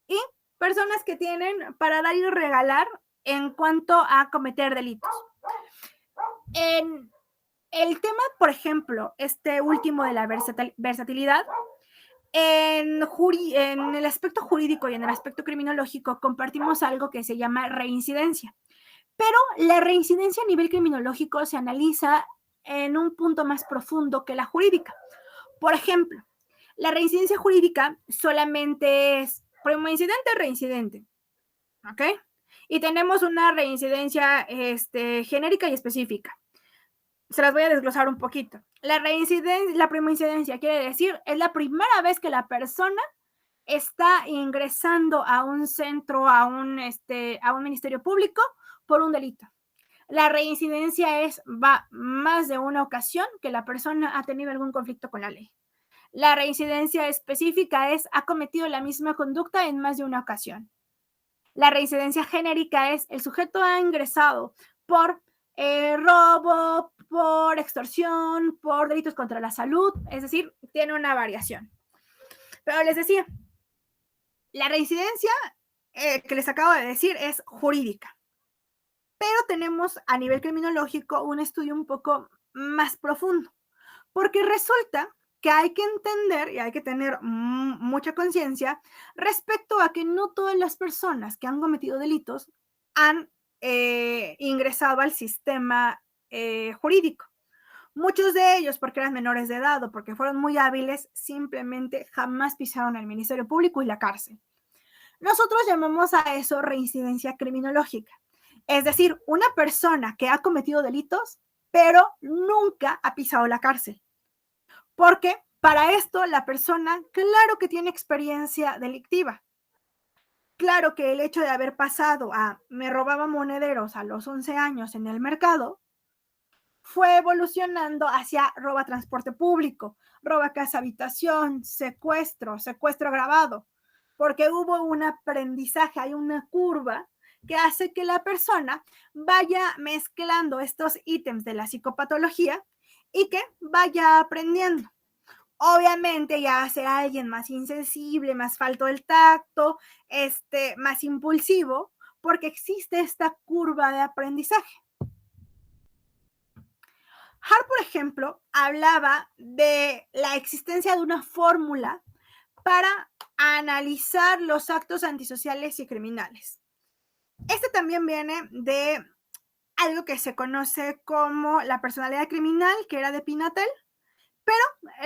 y personas que tienen para dar y regalar en cuanto a cometer delitos. En el tema, por ejemplo, último de la versatilidad, En el aspecto jurídico y en el aspecto criminológico compartimos algo que se llama reincidencia. Pero la reincidencia a nivel criminológico se analiza en un punto más profundo que la jurídica. Por ejemplo, la reincidencia jurídica solamente es primo incidente, reincidente. ¿Ok? Y tenemos una reincidencia genérica y específica. Se las voy a desglosar un poquito. La primoincidencia quiere decir, es la primera vez que la persona está ingresando a un centro, a un ministerio público por un delito. La reincidencia va más de una ocasión que la persona ha tenido algún conflicto con la ley. La reincidencia específica ha cometido la misma conducta en más de una ocasión. La reincidencia genérica es el sujeto ha ingresado por robo, por extorsión, por delitos contra la salud, es decir, tiene una variación. Pero les decía, la reincidencia que les acabo de decir es jurídica, pero tenemos a nivel criminológico un estudio un poco más profundo, porque resulta que hay que entender y hay que tener mucha conciencia respecto a que no todas las personas que han cometido delitos han ingresado al sistema jurídico. Muchos de ellos, porque eran menores de edad o porque fueron muy hábiles, simplemente jamás pisaron el Ministerio Público y la cárcel. Nosotros llamamos a eso reincidencia criminológica. Es decir, una persona que ha cometido delitos, pero nunca ha pisado la cárcel. Porque para esto la persona, claro que tiene experiencia delictiva. Claro que el hecho de haber pasado me robaba monederos a los 11 años en el mercado, fue evolucionando hacia roba transporte público, roba casa habitación, secuestro agravado, porque hubo un aprendizaje, hay una curva que hace que la persona vaya mezclando estos ítems de la psicopatología y que vaya aprendiendo. Obviamente ya será alguien más insensible, más falto del tacto, más impulsivo, porque existe esta curva de aprendizaje. Hart, por ejemplo, hablaba de la existencia de una fórmula para analizar los actos antisociales y criminales. También viene de algo que se conoce como la personalidad criminal, que era de Pinatel, pero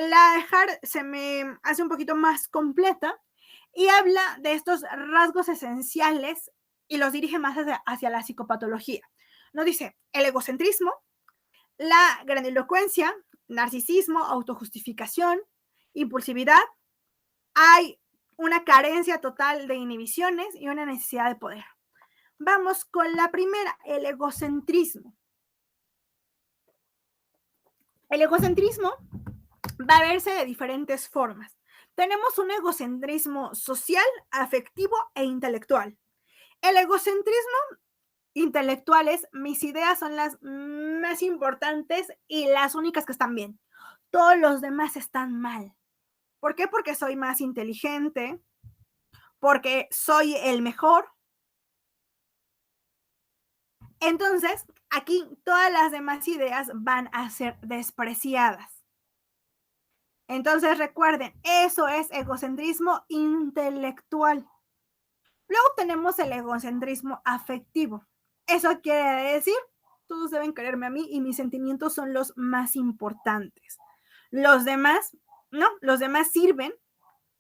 la de Hart se me hace un poquito más completa y habla de estos rasgos esenciales y los dirige más hacia la psicopatología. Nos dice el egocentrismo, la grandilocuencia, narcisismo, autojustificación, impulsividad. Hay una carencia total de inhibiciones y una necesidad de poder. Vamos con la primera, el egocentrismo. El egocentrismo va a verse de diferentes formas. Tenemos un egocentrismo social, afectivo e intelectual. El egocentrismo intelectual es mis ideas son las más importantes y las únicas que están bien. Todos los demás están mal. ¿Por qué? Porque soy más inteligente, porque soy el mejor. Entonces, aquí todas las demás ideas van a ser despreciadas. Entonces, recuerden, eso es egocentrismo intelectual. Luego tenemos el egocentrismo afectivo. Eso quiere decir, todos deben quererme a mí y mis sentimientos son los más importantes. Los demás, no, los demás sirven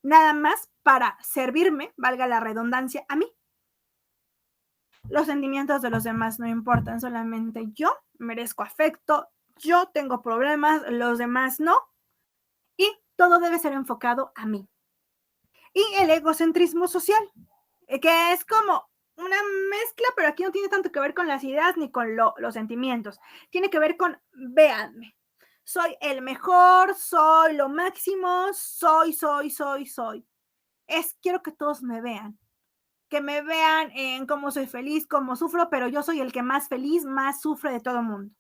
nada más para servirme, valga la redundancia, a mí. Los sentimientos de los demás no importan, solamente yo merezco afecto, yo tengo problemas, los demás no, y todo debe ser enfocado a mí. Y el egocentrismo social, que es como una mezcla, pero aquí no tiene tanto que ver con las ideas ni con los sentimientos, tiene que ver con véanme. Soy el mejor, soy lo máximo, soy. Quiero que todos me vean en cómo soy feliz, cómo sufro, pero yo soy el que más feliz, más sufre de todo el mundo.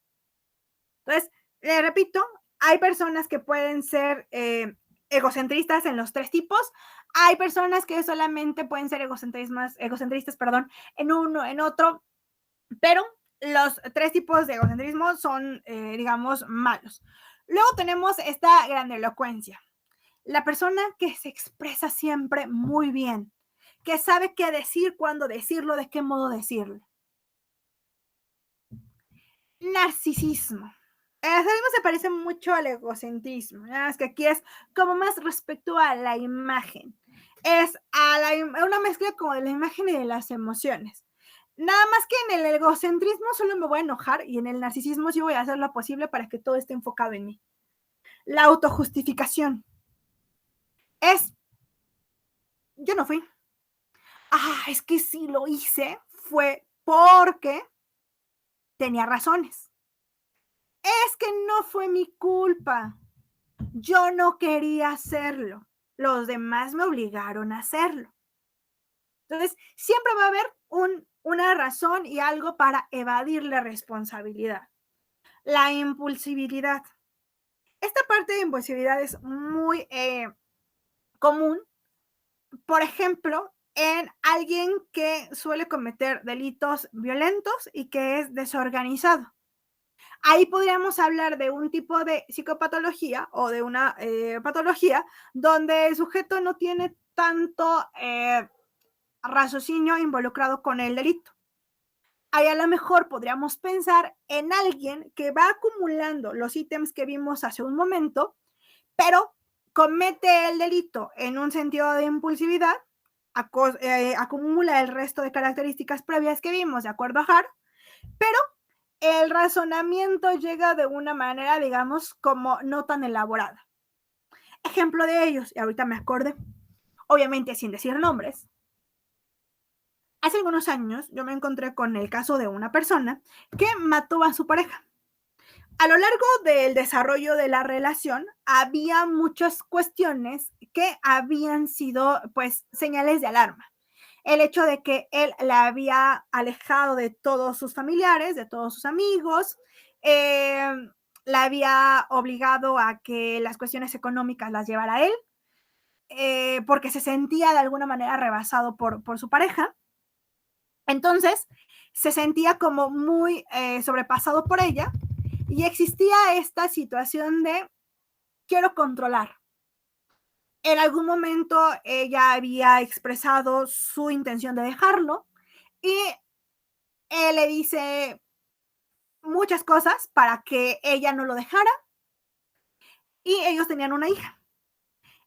Entonces, le repito, hay personas que pueden ser egocentristas en los tres tipos, hay personas que solamente pueden ser egocentristas, en uno, en otro, pero los tres tipos de egocentrismo son, digamos, malos. Luego tenemos esta grandilocuencia. La persona que se expresa siempre muy bien, que sabe qué decir, cuándo decirlo, de qué modo decirlo. Narcisismo. El narcisismo se parece mucho al egocentrismo, ¿no? Es que aquí es como más respecto a la imagen. Es una mezcla como de la imagen y de las emociones. Nada más que en el egocentrismo solo me voy a enojar y en el narcisismo sí voy a hacer lo posible para que todo esté enfocado en mí. La autojustificación es, yo no fui. Es que si lo hice fue porque tenía razones. Es que no fue mi culpa. Yo no quería hacerlo. Los demás me obligaron a hacerlo. Entonces, siempre va a haber una razón y algo para evadir la responsabilidad. La impulsividad. Esta parte de impulsividad es muy común, por ejemplo, en alguien que suele cometer delitos violentos y que es desorganizado. Ahí podríamos hablar de un tipo de psicopatología o de una patología donde el sujeto no tiene tanto raciocinio involucrado con el delito. Ahí a lo mejor podríamos pensar en alguien que va acumulando los ítems que vimos hace un momento, pero comete el delito en un sentido de impulsividad, acumula el resto de características previas que vimos de acuerdo a Hart, pero el razonamiento llega de una manera, digamos, como no tan elaborada. Ejemplo de ellos, y ahorita me acordé, obviamente sin decir nombres. Hace algunos años yo me encontré con el caso de una persona que mató a su pareja. A lo largo del desarrollo de la relación había muchas cuestiones que habían sido pues señales de alarma. El hecho de que él la había alejado de todos sus familiares, de todos sus amigos, la había obligado a que las cuestiones económicas las llevara él, porque se sentía de alguna manera rebasado por su pareja. Entonces, se sentía como muy sobrepasado por ella y existía esta situación de quiero controlar. En algún momento ella había expresado su intención de dejarlo y él le dice muchas cosas para que ella no lo dejara y ellos tenían una hija.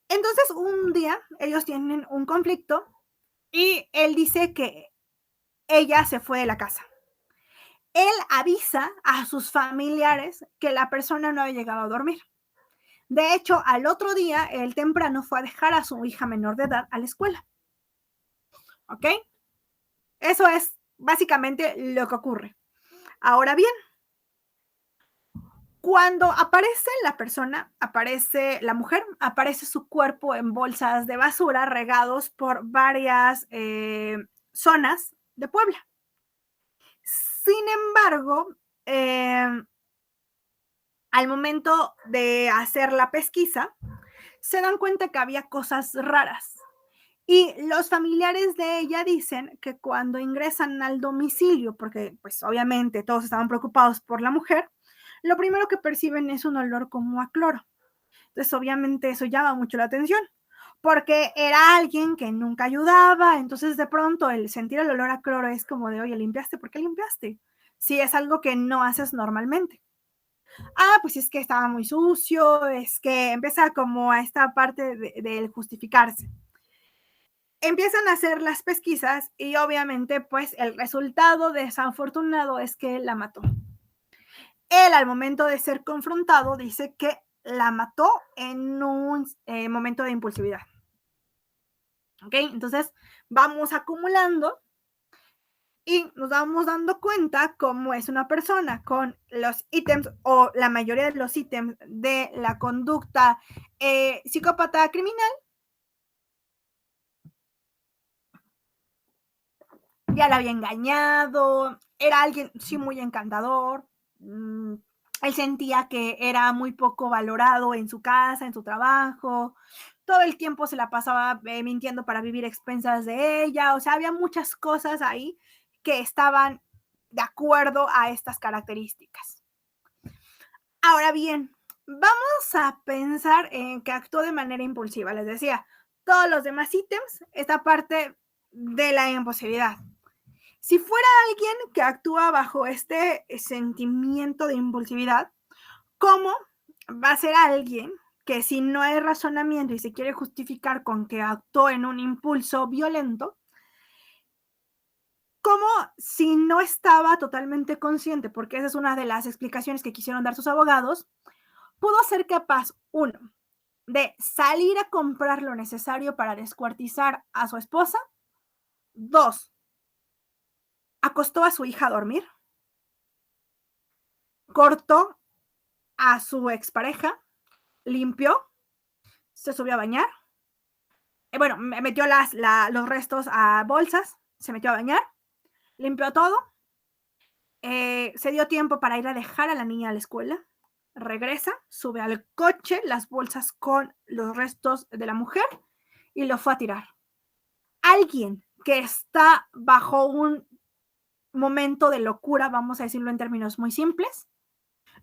Entonces un día ellos tienen un conflicto y él dice que ella se fue de la casa. Él avisa a sus familiares que la persona no había llegado a dormir. De hecho, al otro día, él temprano fue a dejar a su hija menor de edad a la escuela. ¿Ok? Eso es básicamente lo que ocurre. Ahora bien, cuando aparece la persona, aparece la mujer, aparece su cuerpo en bolsas de basura regados por varias zonas de Puebla. Sin embargo, al momento de hacer la pesquisa, se dan cuenta que había cosas raras. Y los familiares de ella dicen que cuando ingresan al domicilio, porque pues obviamente todos estaban preocupados por la mujer, lo primero que perciben es un olor como a cloro. Entonces obviamente eso llama mucho la atención, porque era alguien que nunca ayudaba, entonces de pronto el sentir el olor a cloro es como de, oye, ¿limpiaste? ¿Por qué limpiaste? Si es algo que no haces normalmente. Pues es que estaba muy sucio, es que empieza como a esta parte del justificarse. Empiezan a hacer las pesquisas y obviamente pues el resultado desafortunado es que la mató. Él al momento de ser confrontado dice que la mató en un momento de impulsividad. ¿Ok? Entonces vamos acumulando y nos vamos dando cuenta cómo es una persona con los ítems o la mayoría de los ítems de la conducta psicópata criminal. Ya la había engañado, era alguien sí muy encantador, él sentía que era muy poco valorado en su casa, en su trabajo, todo el tiempo se la pasaba mintiendo para vivir a expensas de ella, o sea, había muchas cosas ahí que estaban de acuerdo a estas características. Ahora bien, Vamos a pensar en que actuó de manera impulsiva. Les decía, todos los demás ítems, esta parte de la impulsividad. Si fuera alguien que actúa bajo este sentimiento de impulsividad, ¿cómo va a ser alguien que si no hay razonamiento y se quiere justificar con que actuó en un impulso violento, como si no estaba totalmente consciente? Porque esa es una de las explicaciones que quisieron dar sus abogados. Pudo ser capaz, uno, de salir a comprar lo necesario para descuartizar a su esposa. Dos, acostó a su hija a dormir. Cortó a su expareja. Limpió. Se subió a bañar. Bueno, metió los restos a bolsas. Se metió a bañar. Limpió todo. Se dio tiempo para ir a dejar a la niña a la escuela. Regresa, sube al coche las bolsas con los restos de la mujer y lo fue a tirar. Alguien que está bajo un momento de locura, vamos a decirlo en términos muy simples,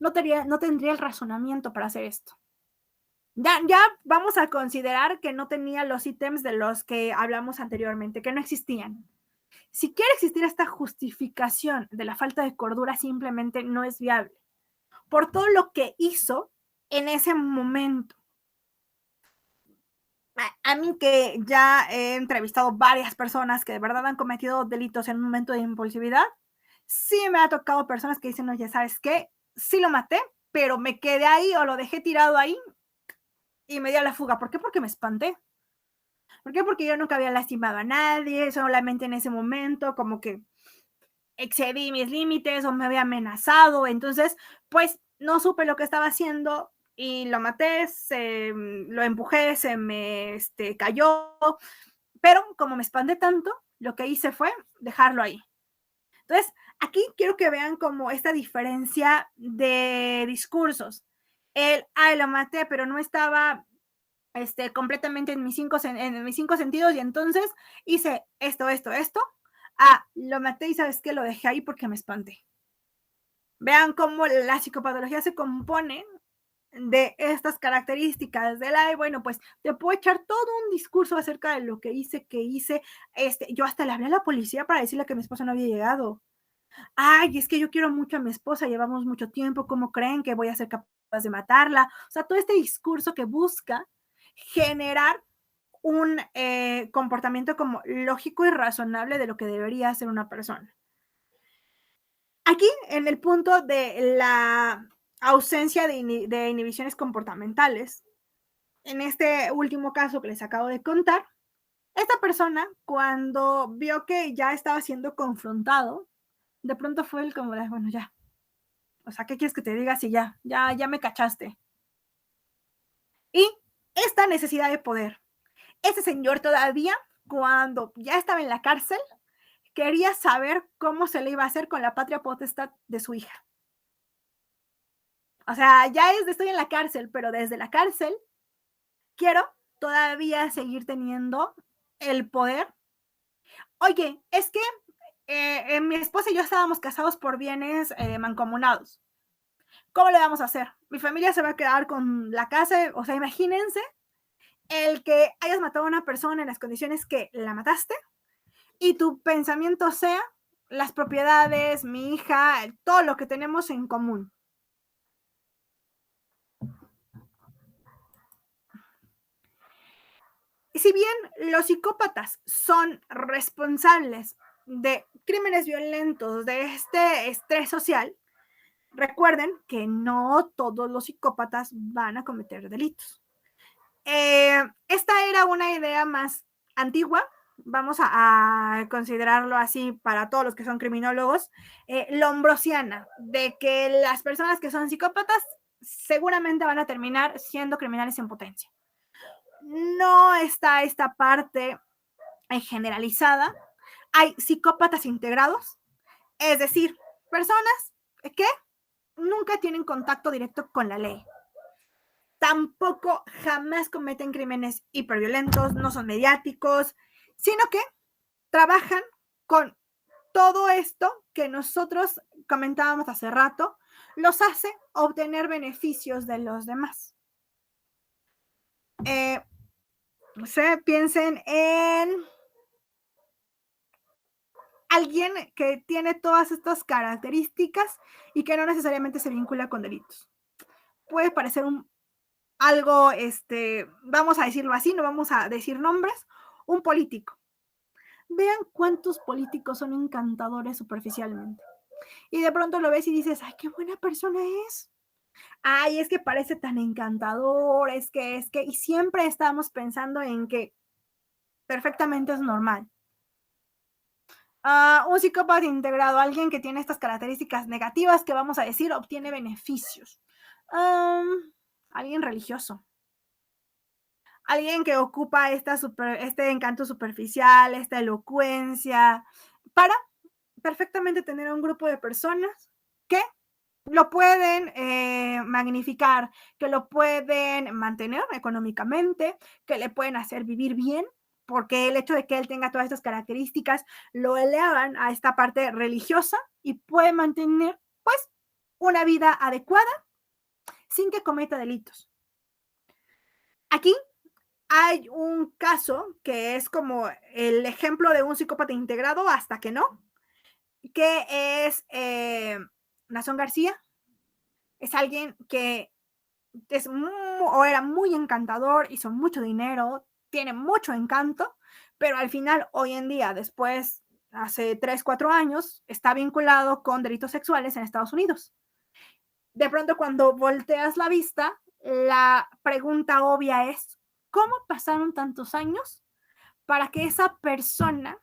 no tendría el razonamiento para hacer esto. Ya vamos a considerar que no tenía los ítems de los que hablamos anteriormente, que no existían. Si quiere existir esta justificación de la falta de cordura, simplemente no es viable por todo lo que hizo en ese momento. A mí, que ya he entrevistado varias personas que de verdad han cometido delitos en un momento de impulsividad, sí me ha tocado personas que dicen, oye, ¿sabes qué? Sí lo maté, pero me quedé ahí o lo dejé tirado ahí y me di a la fuga. ¿Por qué? Porque me espanté. ¿Por qué? Porque yo nunca había lastimado a nadie, solamente en ese momento como que excedí mis límites o me había amenazado. Entonces, pues no supe lo que estaba haciendo y lo maté, lo empujé, se me cayó, pero como me espanté tanto, lo que hice fue dejarlo ahí. Entonces, aquí quiero que vean como esta diferencia de discursos. Lo maté, pero no estaba completamente en mis cinco sentidos y entonces hice esto. Lo maté y ¿sabes qué? Lo dejé ahí porque me espanté. Vean cómo la psicopatología se compone de estas características bueno, pues te puedo echar todo un discurso acerca de lo que hice, yo hasta le hablé a la policía para decirle que mi esposa no había llegado. Ay, es que yo quiero mucho a mi esposa, llevamos mucho tiempo, ¿cómo creen que voy a ser capaz de matarla? O sea, todo este discurso que busca generar un comportamiento como lógico y razonable de lo que debería hacer una persona. Aquí, en el punto de la ausencia de inhibiciones comportamentales, en este último caso que les acabo de contar, esta persona, cuando vio que ya estaba siendo confrontado, de pronto fue el como de, bueno, ya. O sea, ¿qué quieres que te diga si ya me cachaste? Y esta necesidad de poder. Ese señor todavía, cuando ya estaba en la cárcel, quería saber cómo se le iba a hacer con la patria potestad de su hija. O sea, estoy en la cárcel, pero desde la cárcel quiero todavía seguir teniendo el poder. Oye, es que mi esposa y yo estábamos casados por bienes mancomunados. ¿Cómo le vamos a hacer? Mi familia se va a quedar con la casa. O sea, imagínense el que hayas matado a una persona en las condiciones que la mataste y tu pensamiento sea las propiedades, mi hija, todo lo que tenemos en común. Si bien los psicópatas son responsables de crímenes violentos, de este estrés social, recuerden que no todos los psicópatas van a cometer delitos. Esta era una idea más antigua, vamos a considerarlo así para todos los que son criminólogos, lombrosiana, de que las personas que son psicópatas seguramente van a terminar siendo criminales en potencia. No está esta parte generalizada. Hay psicópatas integrados, es decir, personas que nunca tienen contacto directo con la ley. Tampoco jamás cometen crímenes hiperviolentos, no son mediáticos, sino que trabajan con todo esto que nosotros comentábamos hace rato, los hace obtener beneficios de los demás. No sé, piensen en alguien que tiene todas estas características y que no necesariamente se vincula con delitos. Puede parecer algo, vamos a decirlo así, no vamos a decir nombres, un político. Vean cuántos políticos son encantadores superficialmente. Y de pronto lo ves y dices, ay, qué buena persona es. Ay, es que parece tan encantador, es que, y siempre estamos pensando en que perfectamente es normal. Un psicópata integrado, alguien que tiene estas características negativas que vamos a decir, obtiene beneficios. Alguien religioso. Alguien que ocupa este encanto superficial, esta elocuencia, para perfectamente tener a un grupo de personas que lo pueden magnificar, que lo pueden mantener económicamente, que le pueden hacer vivir bien, porque el hecho de que él tenga todas estas características lo elevan a esta parte religiosa y puede mantener, pues, una vida adecuada sin que cometa delitos. Aquí hay un caso que es como el ejemplo de un psicópata integrado hasta que no, que es Nason García. Es alguien que era muy encantador, hizo mucho dinero, tiene mucho encanto, pero al final, hoy en día, después, hace 3, 4 años, está vinculado con delitos sexuales en Estados Unidos. De pronto, cuando volteas la vista, la pregunta obvia es, ¿cómo pasaron tantos años para que esa persona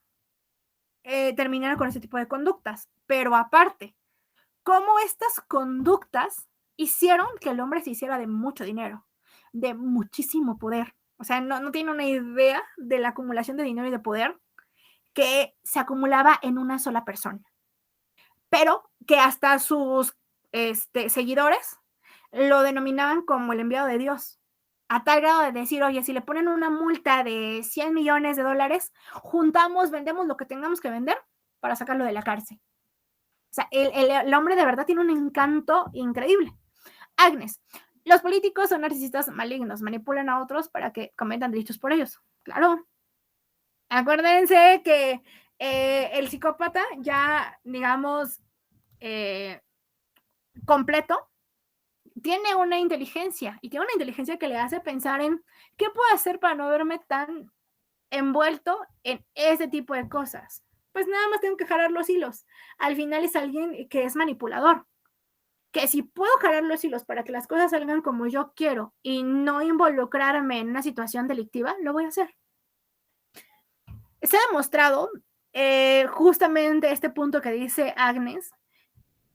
terminara con ese tipo de conductas? Pero aparte, ¿cómo estas conductas hicieron que el hombre se hiciera de mucho dinero, de muchísimo poder? O sea, no tiene una idea de la acumulación de dinero y de poder que se acumulaba en una sola persona. Pero que hasta sus seguidores lo denominaban como el enviado de Dios, a tal grado de decir, oye, si le ponen una multa de $100 millones, juntamos, vendemos lo que tengamos que vender para sacarlo de la cárcel. O sea, el hombre de verdad tiene un encanto increíble. Agnes, los políticos son narcisistas malignos, manipulan a otros para que cometan delitos por ellos. Claro. Acuérdense que el psicópata ya, digamos, completo, tiene una inteligencia y tiene una inteligencia que le hace pensar en qué puedo hacer para no verme tan envuelto en ese tipo de cosas. Pues nada más tengo que jalar los hilos. Al final es alguien que es manipulador, que si puedo jalar los hilos para que las cosas salgan como yo quiero y no involucrarme en una situación delictiva, lo voy a hacer. Se ha demostrado justamente este punto que dice Agnes,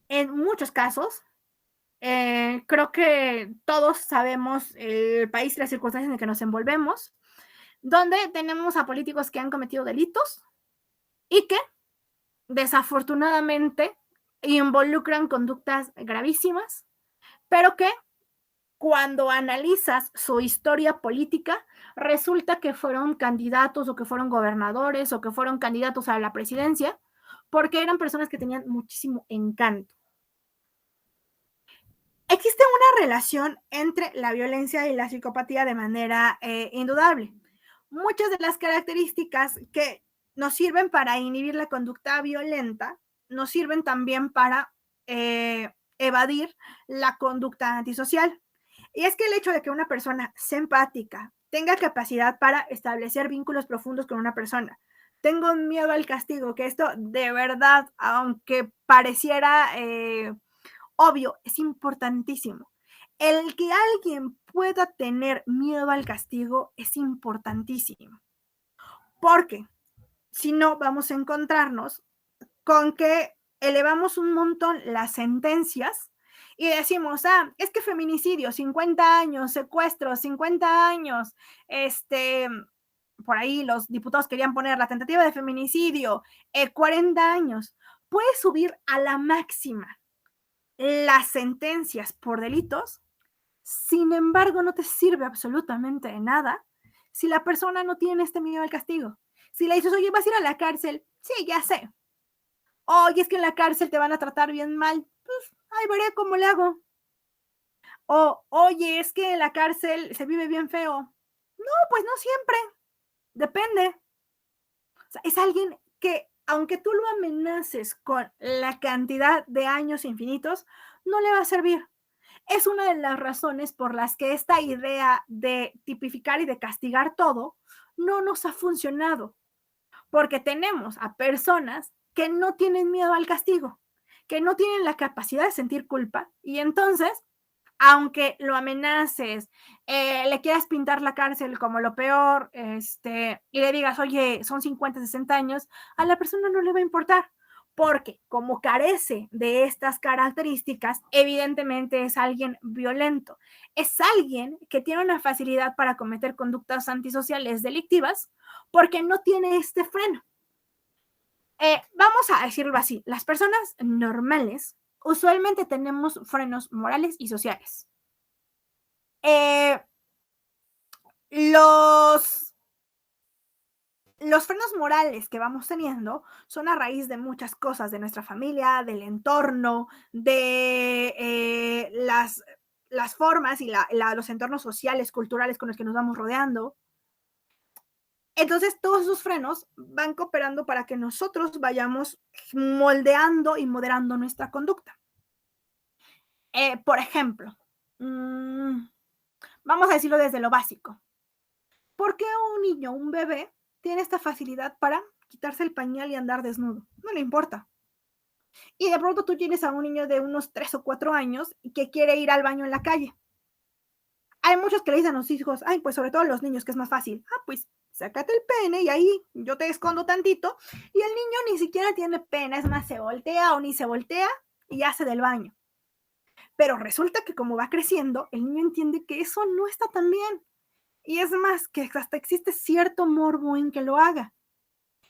en muchos casos. Creo que todos sabemos el país y las circunstancias en las que nos envolvemos, donde tenemos a políticos que han cometido delitos y que desafortunadamente involucran conductas gravísimas, pero que cuando analizas su historia política, resulta que fueron candidatos o que fueron gobernadores o que fueron candidatos a la presidencia, porque eran personas que tenían muchísimo encanto. Existe una relación entre la violencia y la psicopatía de manera indudable. Muchas de las características que nos sirven para inhibir la conducta violenta nos sirven también para evadir la conducta antisocial. Y es que el hecho de que una persona sea empática, tenga capacidad para establecer vínculos profundos con una persona, tengo miedo al castigo, que esto de verdad, aunque pareciera obvio, es importantísimo. El que alguien pueda tener miedo al castigo es importantísimo. Porque si no, vamos a encontrarnos con que elevamos un montón las sentencias y decimos, es que feminicidio, 50 años, secuestro, 50 años, por ahí los diputados querían poner la tentativa de feminicidio, 40 años. Puede subir a la máxima las sentencias por delitos, sin embargo, no te sirve absolutamente de nada si la persona no tiene este miedo al castigo. Si le dices, oye, vas a ir a la cárcel, sí, ya sé. Oye, es que en la cárcel te van a tratar bien mal, pues Ay, veré cómo le hago. O, oye, es que en la cárcel se vive bien feo. No, pues no siempre. Depende. O sea, es alguien que, aunque tú lo amenaces con la cantidad de años infinitos, no le va a servir. Es una de las razones por las que esta idea de tipificar y de castigar todo no nos ha funcionado, porque tenemos a personas que no tienen miedo al castigo, que no tienen la capacidad de sentir culpa, y entonces, aunque lo amenaces, le quieras pintar la cárcel como lo peor, y le digas, oye, son 50, 60 años, a la persona no le va a importar, porque como carece de estas características, evidentemente es alguien violento, es alguien que tiene una facilidad para cometer conductas antisociales delictivas porque no tiene este freno. Vamos a decirlo así, las personas normales usualmente tenemos frenos morales y sociales. Los frenos morales que vamos teniendo son a raíz de muchas cosas, de nuestra familia, del entorno, de las formas y los entornos sociales, culturales con los que nos vamos rodeando. Entonces, todos esos frenos van cooperando para que nosotros vayamos moldeando y moderando nuestra conducta. Por ejemplo, vamos a decirlo desde lo básico. ¿Por qué un niño, un bebé, tiene esta facilidad para quitarse el pañal y andar desnudo? No le importa. Y de pronto tú tienes a un niño de unos 3 o 4 años que quiere ir al baño en la calle. Hay muchos que le dicen a los hijos, ay, pues sobre todo a los niños, que es más fácil. Ah, pues sácate el pene y ahí yo te escondo tantito. Y el niño ni siquiera tiene pena, es más, se voltea o ni se voltea y hace del baño. Pero resulta que como va creciendo, el niño entiende que eso no está tan bien. Y es más, que hasta existe cierto morbo en que lo haga.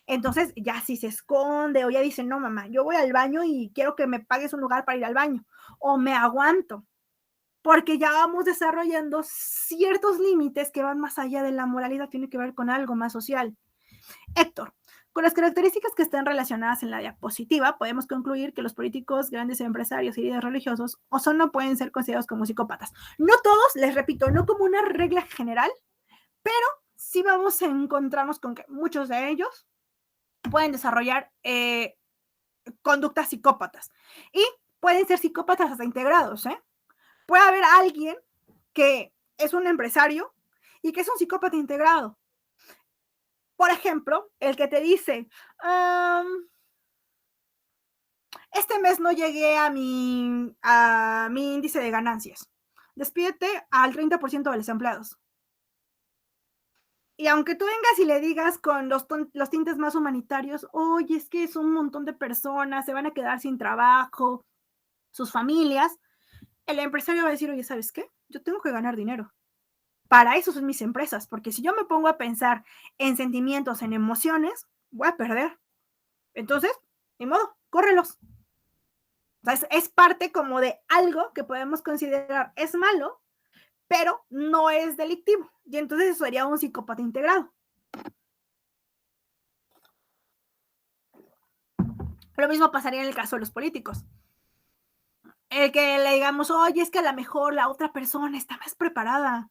Entonces, ya si se esconde o ya dice, no, mamá, yo voy al baño y quiero que me pagues un lugar para ir al baño. O me aguanto. Porque ya vamos desarrollando ciertos límites que van más allá de la moralidad, tiene que ver con algo más social. Héctor, con las características que están relacionadas en la diapositiva, podemos concluir que los políticos, grandes empresarios y líderes religiosos o no pueden ser considerados como psicópatas. No todos, les repito, no como una regla general, pero sí vamos a encontrarnos con que muchos de ellos pueden desarrollar conductas psicópatas y pueden ser psicópatas hasta integrados, ¿eh? Puede haber alguien que es un empresario y que es un psicópata integrado. Por ejemplo, el que te dice, este mes no llegué a mi índice de ganancias. Despídete al 30% de los empleados. Y aunque tú vengas y le digas con los tintes más humanitarios, oye, es que es un montón de personas, se van a quedar sin trabajo, sus familias, el empresario va a decir, oye, ¿sabes qué? Yo tengo que ganar dinero. Para eso son mis empresas, porque si yo me pongo a pensar en sentimientos, en emociones, voy a perder. Entonces, ni modo, córrelos. O sea, es parte como de algo que podemos considerar es malo, pero no es delictivo. Y entonces eso sería un psicópata integrado. Lo mismo pasaría en el caso de los políticos. El que le digamos, oye, es que a lo mejor la otra persona está más preparada,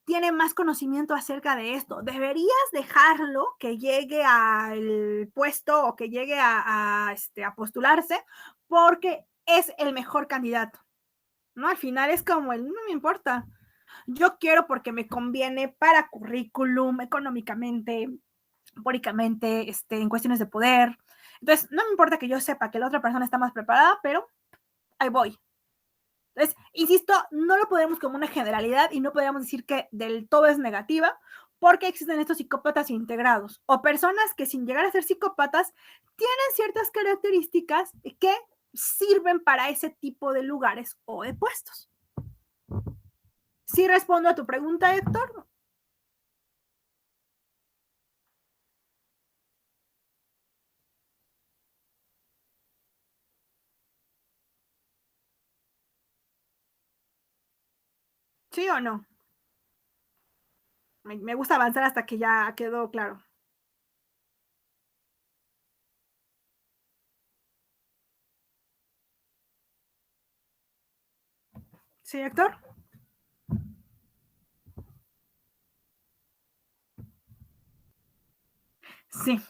tiene más conocimiento acerca de esto. Deberías dejarlo que llegue al puesto o que llegue a postularse porque es el mejor candidato. ¿No? Al final es como no me importa. Yo quiero porque me conviene para currículum, económicamente, políticamente, en cuestiones de poder. Entonces, no me importa que yo sepa que la otra persona está más preparada, pero ahí voy. Entonces, insisto, no lo podemos como una generalidad y no podemos decir que del todo es negativa, porque existen estos psicópatas integrados o personas que sin llegar a ser psicópatas tienen ciertas características que sirven para ese tipo de lugares o de puestos. ¿Sí respondo a tu pregunta, Héctor? ¿Sí o no? Me gusta avanzar hasta que ya quedó claro. Sí, Héctor. Sí.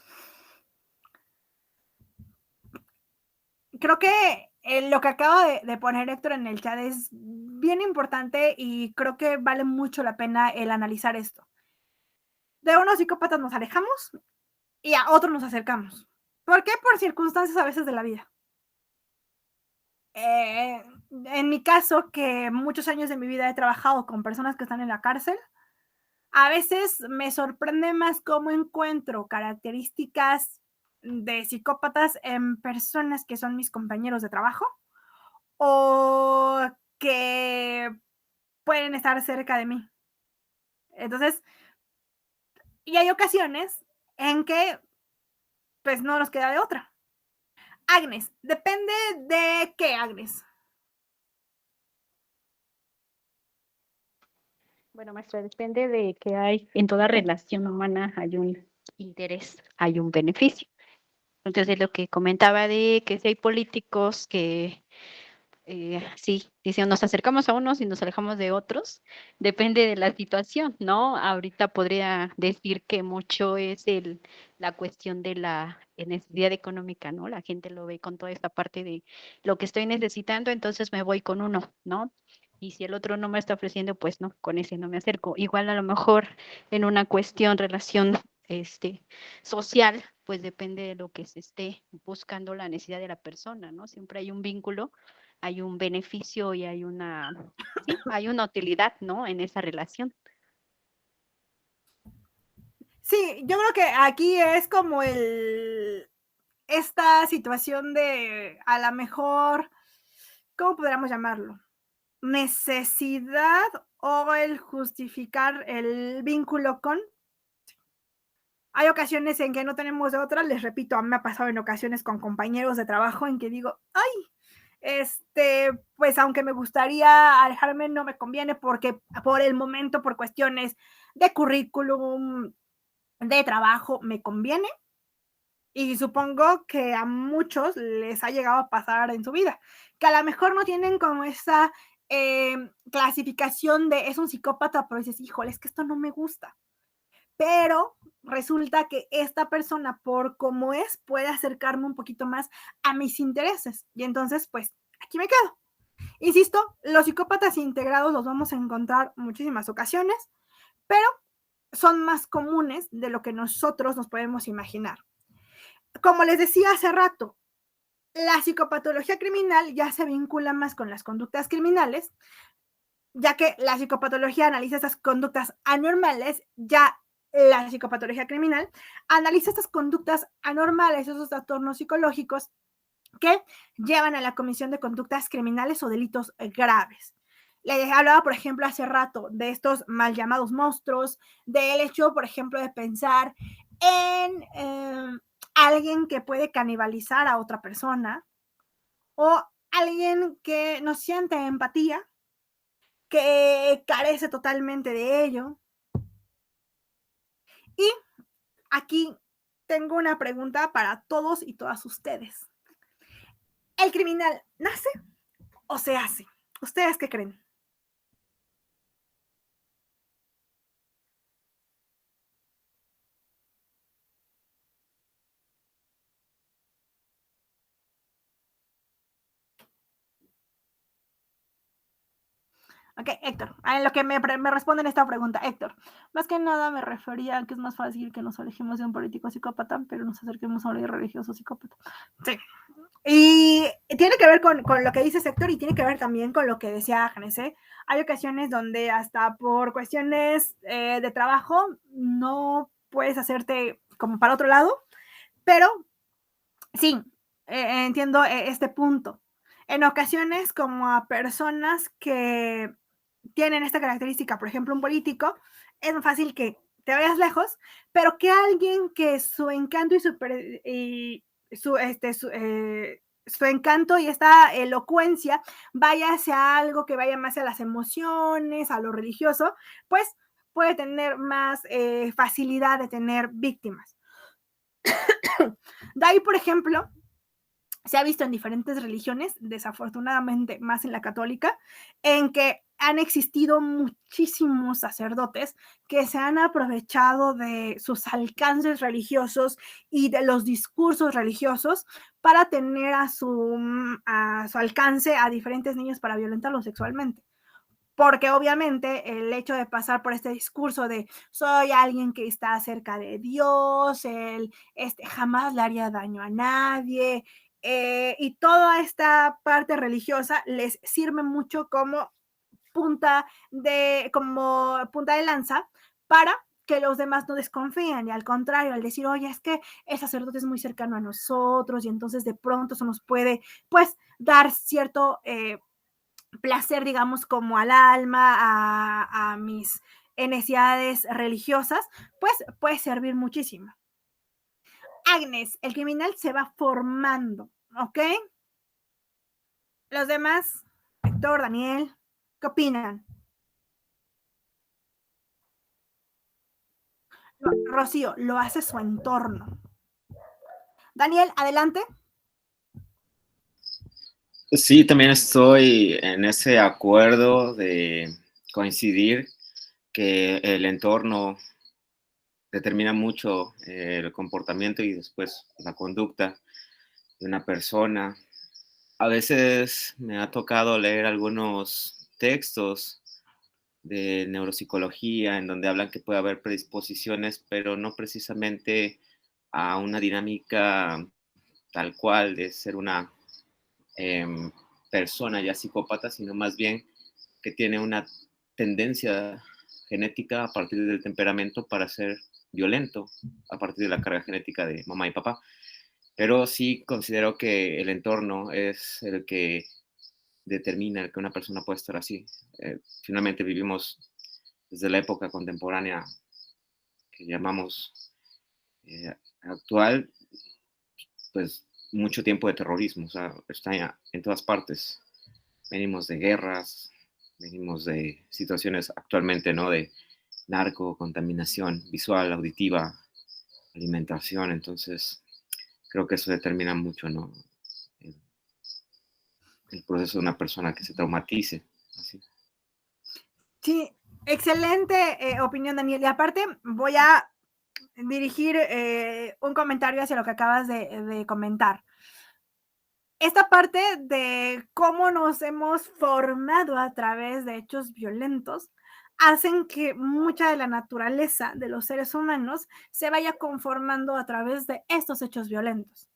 Creo que lo que acaba de poner Héctor en el chat es bien importante y creo que vale mucho la pena el analizar esto. De unos psicópatas nos alejamos y a otros nos acercamos. ¿Por qué? Por circunstancias a veces de la vida. En mi caso, que muchos años de mi vida he trabajado con personas que están en la cárcel, a veces me sorprende más cómo encuentro características de psicópatas en personas que son mis compañeros de trabajo o que pueden estar cerca de mí. Entonces, y hay ocasiones en que pues no nos queda de otra. Agnes, depende de qué, Agnes. Bueno, maestra, depende de que hay, en toda relación humana hay un interés, hay un beneficio. Entonces, es lo que comentaba de que si hay políticos que sí, dice, nos acercamos a unos y nos alejamos de otros, depende de la situación, ¿no? Ahorita podría decir que mucho es la cuestión de la necesidad económica, ¿no? La gente lo ve con toda esta parte de lo que estoy necesitando, entonces me voy con uno, ¿no? Y si el otro no me está ofreciendo, pues no, con ese no me acerco. Igual a lo mejor en una cuestión, relación, social, pues depende de lo que se esté buscando la necesidad de la persona, ¿no? Siempre hay un vínculo, hay un beneficio y sí, hay una utilidad, ¿no? En esa relación. Sí, yo creo que aquí es como esta situación de a lo mejor, ¿cómo podríamos llamarlo? Necesidad o el justificar el vínculo con. Hay ocasiones en que no tenemos de otra, les repito, a mí me ha pasado en ocasiones con compañeros de trabajo en que digo, ay, pues aunque me gustaría alejarme, no me conviene porque por el momento, por cuestiones de currículum, de trabajo, me conviene. Y supongo que a muchos les ha llegado a pasar en su vida, que a lo mejor no tienen como esa clasificación de es un psicópata, pero dices, híjole, es que esto no me gusta. Pero resulta que esta persona, por cómo es, puede acercarme un poquito más a mis intereses. Y entonces, pues, aquí me quedo. Insisto, los psicópatas integrados los vamos a encontrar muchísimas ocasiones, pero son más comunes de lo que nosotros nos podemos imaginar. Como les decía hace rato, la psicopatología criminal ya se vincula más con las conductas criminales, ya que la psicopatología analiza esas conductas anormales, ya la psicopatología criminal analiza estas conductas anormales, esos trastornos psicológicos que llevan a la comisión de conductas criminales o delitos graves. Le hablaba, por ejemplo, hace rato de estos mal llamados monstruos, del hecho, por ejemplo, de pensar en alguien que puede canibalizar a otra persona o alguien que no siente empatía, que carece totalmente de ello. Y aquí tengo una pregunta para todos y todas ustedes. ¿El criminal nace o se hace? ¿Ustedes qué creen? Ok, Héctor, en lo que me responden esta pregunta, Héctor, más que nada me refería a que es más fácil que nos alejemos de un político psicópata, pero nos acerquemos a un religioso psicópata. Sí. Y tiene que ver con lo que dice Héctor y tiene que ver también con lo que decía Agnes. Hay ocasiones donde hasta por cuestiones de trabajo no puedes hacerte como para otro lado, pero sí, entiendo este punto. En ocasiones, como a personas que tienen esta característica, por ejemplo, un político, es más fácil que te vayas lejos, pero que alguien que su encanto su encanto y esta elocuencia vaya hacia algo que vaya más hacia las emociones, a lo religioso, pues puede tener más facilidad de tener víctimas. De ahí, por ejemplo, se ha visto en diferentes religiones, desafortunadamente más en la católica, en que han existido muchísimos sacerdotes que se han aprovechado de sus alcances religiosos y de los discursos religiosos para tener a su alcance a diferentes niños para violentarlos sexualmente. Porque obviamente el hecho de pasar por este discurso de soy alguien que está cerca de Dios, jamás le haría daño a nadie, y toda esta parte religiosa les sirve mucho como punta de lanza para que los demás no desconfíen, y al contrario, al decir, oye, es que el sacerdote es muy cercano a nosotros y entonces de pronto eso nos puede, pues, dar cierto placer, digamos, como al alma, a mis necesidades religiosas, pues puede servir muchísimo. Agnes, el criminal se va formando, ¿ok? Los demás, Héctor, Daniel, ¿qué opinan? Rocío, lo hace su entorno. Daniel, adelante. Sí, también estoy en ese acuerdo de coincidir que el entorno determina mucho el comportamiento y después la conducta de una persona. A veces me ha tocado leer algunos textos de neuropsicología en donde hablan que puede haber predisposiciones, pero no precisamente a una dinámica tal cual de ser una persona ya psicópata, sino más bien que tiene una tendencia genética a partir del temperamento para ser violento, a partir de la carga genética de mamá y papá. Pero sí considero que el entorno es el que determina que una persona puede estar así. Finalmente vivimos desde la época contemporánea que llamamos actual, pues mucho tiempo de terrorismo, o sea, está en todas partes. Venimos de guerras, venimos de situaciones actualmente, ¿no? De narco, contaminación visual, auditiva, alimentación, entonces creo que eso determina mucho, ¿no? El proceso de una persona que se traumatice. Así. Sí, excelente opinión, Daniel. Y aparte voy a dirigir un comentario hacia lo que acabas de comentar. Esta parte de cómo nos hemos formado a través de hechos violentos hacen que mucha de la naturaleza de los seres humanos se vaya conformando a través de estos hechos violentos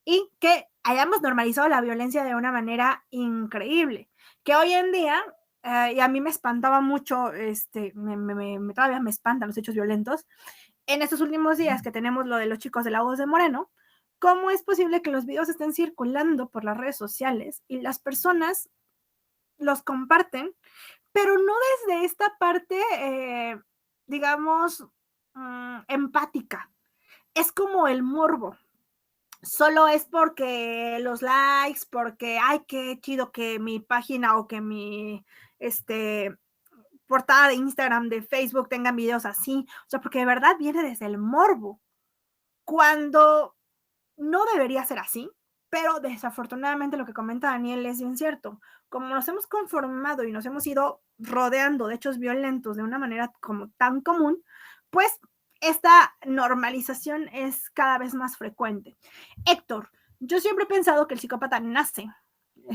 y que hayamos normalizado la violencia de una manera increíble, que hoy en día, y a mí me espantaba mucho, todavía me espantan los hechos violentos, en estos últimos días que tenemos lo de los chicos de Lagos de Moreno, ¿cómo es posible que los videos estén circulando por las redes sociales y las personas los comparten, pero no desde esta parte, digamos, empática? Es como el morbo. Solo es porque los likes, porque, ay, qué chido que mi página o que mi, portada de Instagram, de Facebook tengan videos así. O sea, porque de verdad viene desde el morbo. Cuando no debería ser así, pero desafortunadamente lo que comenta Daniel es bien cierto. Como nos hemos conformado y nos hemos ido rodeando de hechos violentos de una manera como tan común, pues esta normalización es cada vez más frecuente. Héctor, yo siempre he pensado que el psicópata nace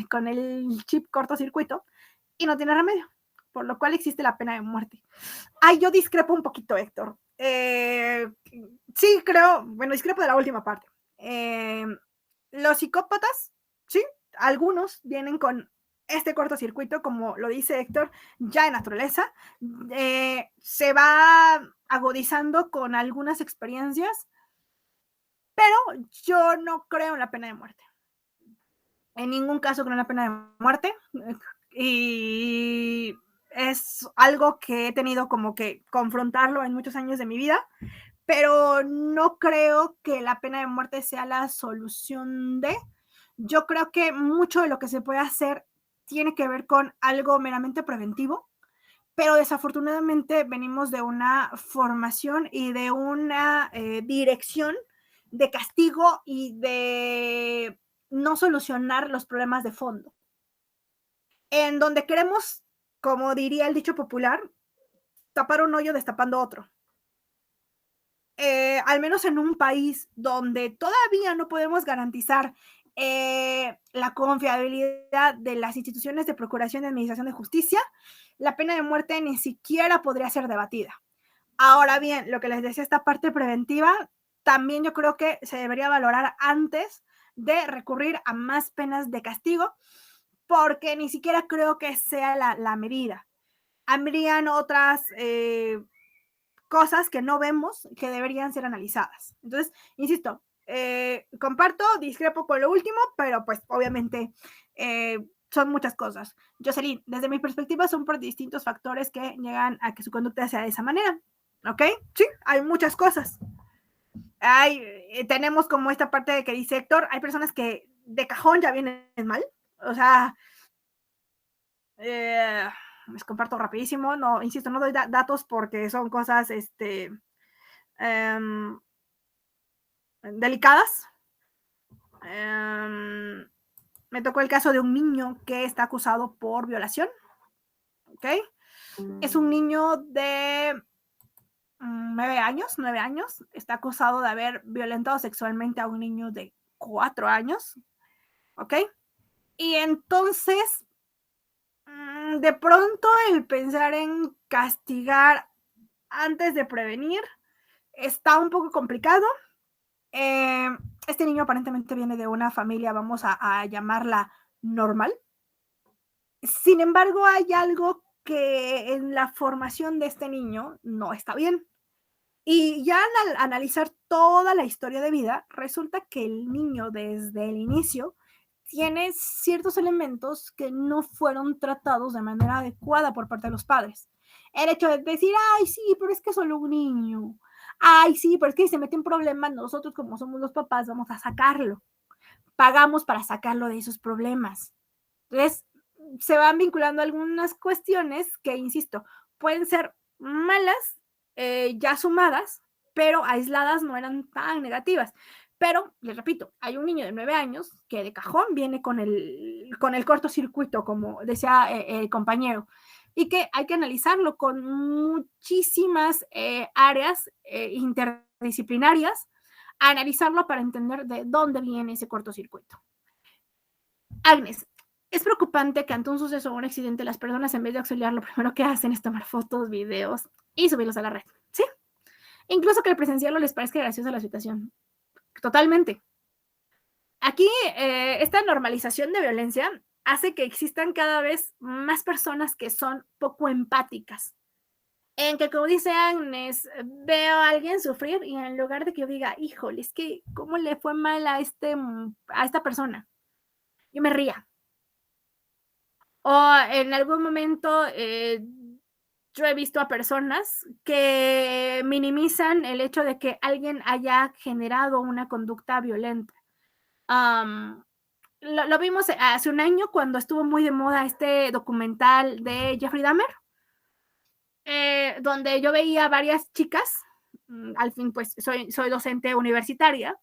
con el chip cortocircuito y no tiene remedio, por lo cual existe la pena de muerte. Ay, yo discrepo un poquito, Héctor. Sí, creo, bueno, discrepo de la última parte. Los psicópatas, sí, algunos vienen con este cortocircuito, como lo dice Héctor, ya en naturaleza, se va agudizando con algunas experiencias, pero yo no creo en la pena de muerte. En ningún caso creo en la pena de muerte, y es algo que he tenido como que confrontarlo en muchos años de mi vida, pero no creo que la pena de muerte sea la solución de. Yo creo que mucho de lo que se puede hacer tiene que ver con algo meramente preventivo, pero desafortunadamente venimos de una formación y de una dirección de castigo y de no solucionar los problemas de fondo. En donde queremos, como diría el dicho popular, tapar un hoyo destapando otro. Al menos en un país donde todavía no podemos garantizar la confiabilidad de las instituciones de procuración y administración de justicia, la pena de muerte ni siquiera podría ser debatida. Ahora bien, lo que les decía, esta parte preventiva, también yo creo que se debería valorar antes de recurrir a más penas de castigo, porque ni siquiera creo que sea la medida. Habrían otras cosas que no vemos que deberían ser analizadas. Entonces, insisto, comparto, discrepo con lo último, pero pues obviamente son muchas cosas. Jocelyn, desde mi perspectiva son por distintos factores que llegan a que su conducta sea de esa manera. ¿Ok? Sí, hay muchas cosas. Tenemos como esta parte de que dice Héctor, hay personas que de cajón ya vienen mal. O sea, les comparto rapidísimo, no, insisto, no doy datos porque son cosas delicadas. Me tocó el caso de un niño que está acusado por violación, ¿ok? Es un niño de 9 años, está acusado de haber violentado sexualmente a un niño de 4 años, ¿ok? Y entonces de pronto el pensar en castigar antes de prevenir está un poco complicado. Este niño aparentemente viene de una familia, vamos a llamarla normal. Sin embargo, hay algo que en la formación de este niño no está bien. Y ya al analizar toda la historia de vida, resulta que el niño desde el inicio tiene ciertos elementos que no fueron tratados de manera adecuada por parte de los padres. El hecho de decir, ay, sí, pero es que es solo un niño. Ay, sí, pero es que si se mete en problemas, nosotros como somos los papás vamos a sacarlo. Pagamos para sacarlo de esos problemas. Entonces, se van vinculando algunas cuestiones que, insisto, pueden ser malas, ya sumadas, pero aisladas no eran tan negativas. Pero, les repito, hay un niño de 9 años que de cajón viene con el cortocircuito, como decía el compañero, y que hay que analizarlo con muchísimas áreas interdisciplinarias, analizarlo para entender de dónde viene ese cortocircuito. Agnes, es preocupante que ante un suceso o un accidente las personas en vez de auxiliar lo primero que hacen es tomar fotos, videos y subirlos a la red, ¿sí? Incluso que al presenciarlo les parezca graciosa la situación. Totalmente. Aquí esta normalización de violencia hace que existan cada vez más personas que son poco empáticas. En que, como dice Agnes, veo a alguien sufrir y en lugar de que yo diga, híjole, es que cómo le fue mal a esta persona, yo me ría. O en algún momento yo he visto a personas que minimizan el hecho de que alguien haya generado una conducta violenta. Lo vimos hace un año cuando estuvo muy de moda este documental de Jeffrey Dahmer, donde yo veía varias chicas, al fin pues soy docente universitaria,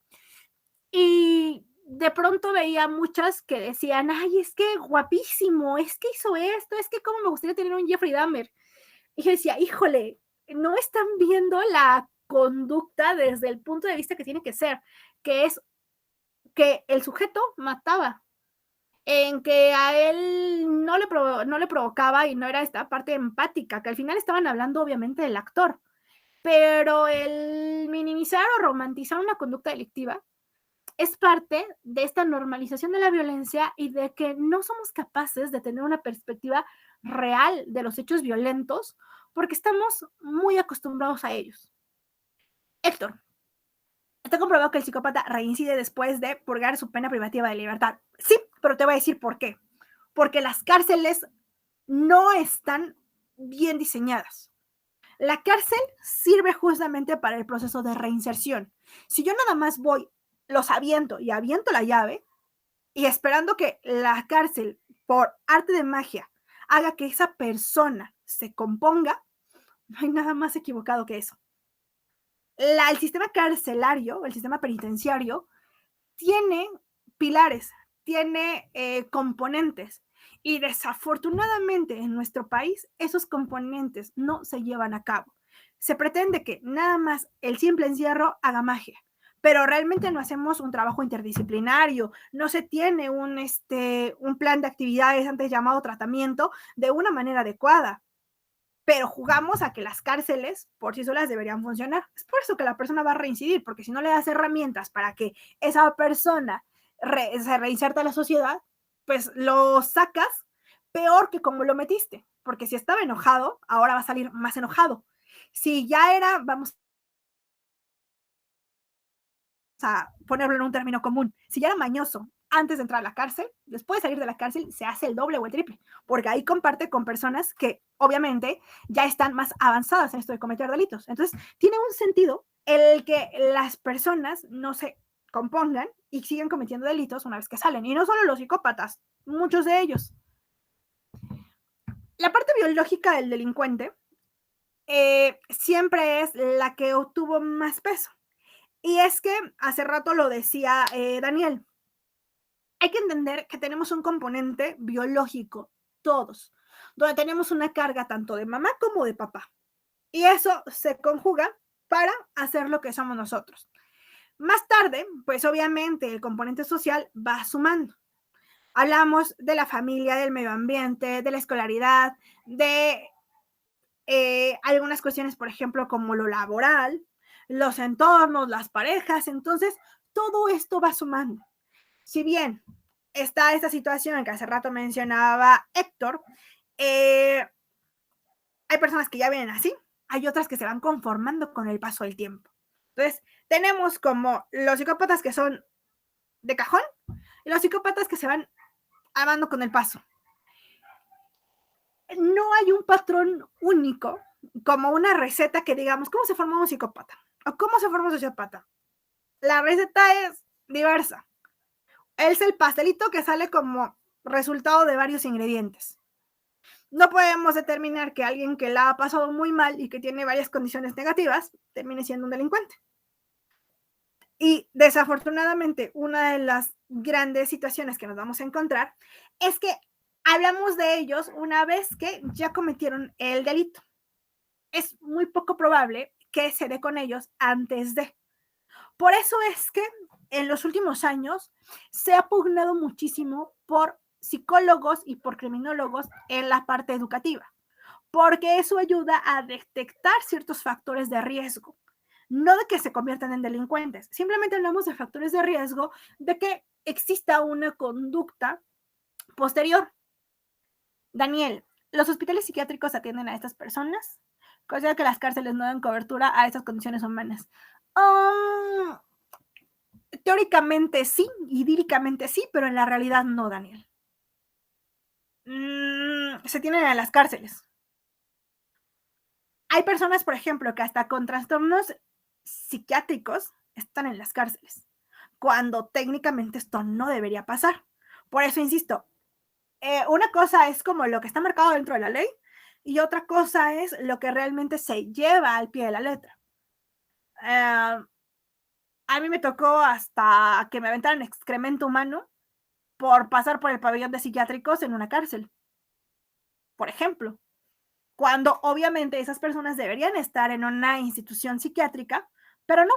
y de pronto veía muchas que decían, ay, es que guapísimo, es que hizo esto, es que cómo me gustaría tener un Jeffrey Dahmer. Y yo decía, híjole, no están viendo la conducta desde el punto de vista que tiene que ser, que es que el sujeto mataba, en que a él no le provocaba y no era esta parte empática, que al final estaban hablando obviamente del actor, pero el minimizar o romantizar una conducta delictiva es parte de esta normalización de la violencia y de que no somos capaces de tener una perspectiva real de los hechos violentos porque estamos muy acostumbrados a ellos. Héctor, está comprobado que el psicópata reincide después de purgar su pena privativa de libertad. Sí, pero te voy a decir por qué. Porque las cárceles no están bien diseñadas. La cárcel sirve justamente para el proceso de reinserción. Si yo nada más voy, los aviento y aviento la llave y esperando que la cárcel, por arte de magia, haga que esa persona se componga, no hay nada más equivocado que eso. El sistema carcelario, el sistema penitenciario, tiene pilares, tiene componentes. Y desafortunadamente en nuestro país esos componentes no se llevan a cabo. Se pretende que nada más el simple encierro haga magia, pero realmente no hacemos un trabajo interdisciplinario, no se tiene un plan de actividades antes llamado tratamiento de una manera adecuada. Pero jugamos a que las cárceles por sí solas deberían funcionar. Es por eso que la persona va a reincidir, porque si no le das herramientas para que esa persona se reinserta a la sociedad, pues lo sacas peor que como lo metiste, porque si estaba enojado, ahora va a salir más enojado. Si ya era, vamos a ponerlo en un término común, si ya era mañoso antes de entrar a la cárcel, después de salir de la cárcel se hace el doble o el triple, porque ahí comparte con personas que obviamente ya están más avanzadas en esto de cometer delitos. Entonces, tiene un sentido el que las personas no se compongan y siguen cometiendo delitos una vez que salen. Y no solo los psicópatas, muchos de ellos. La parte biológica del delincuente siempre es la que obtuvo más peso. Y es que hace rato lo decía Daniel, hay que entender que tenemos un componente biológico, todos, donde tenemos una carga tanto de mamá como de papá. Y eso se conjuga para hacer lo que somos nosotros. Más tarde, pues obviamente el componente social va sumando. Hablamos de la familia, del medio ambiente, de la escolaridad, de algunas cuestiones, por ejemplo, como lo laboral, los entornos, las parejas. Entonces, todo esto va sumando. Si bien está esta situación que hace rato mencionaba Héctor, hay personas que ya vienen así, hay otras que se van conformando con el paso del tiempo. Entonces, tenemos como los psicópatas que son de cajón y los psicópatas que se van amando con el paso. No hay un patrón único, como una receta que digamos, ¿cómo se forma un psicópata? ¿O cómo se forma un sociópata? La receta es diversa. Es el pastelito que sale como resultado de varios ingredientes. No podemos determinar que alguien que la ha pasado muy mal y que tiene varias condiciones negativas termine siendo un delincuente. Y desafortunadamente, una de las grandes situaciones que nos vamos a encontrar es que hablamos de ellos una vez que ya cometieron el delito. Es muy poco probable que se dé con ellos antes de. Por eso es que en los últimos años se ha pugnado muchísimo por psicólogos y por criminólogos en la parte educativa, porque eso ayuda a detectar ciertos factores de riesgo, no de que se conviertan en delincuentes, simplemente hablamos de factores de riesgo de que exista una conducta posterior. Daniel, ¿los hospitales psiquiátricos atienden a estas personas? Considero que las cárceles no dan cobertura a estas condiciones humanas. Teóricamente sí, idílicamente sí, pero en la realidad no, Daniel. Se tienen en las cárceles. Hay personas, por ejemplo, que hasta con trastornos psiquiátricos están en las cárceles, cuando técnicamente esto no debería pasar. Por eso insisto, una cosa es como lo que está marcado dentro de la ley y otra cosa es lo que realmente se lleva al pie de la letra. A mí me tocó hasta que me aventaran excremento humano por pasar por el pabellón de psiquiátricos en una cárcel, por ejemplo, cuando obviamente esas personas deberían estar en una institución psiquiátrica, pero no,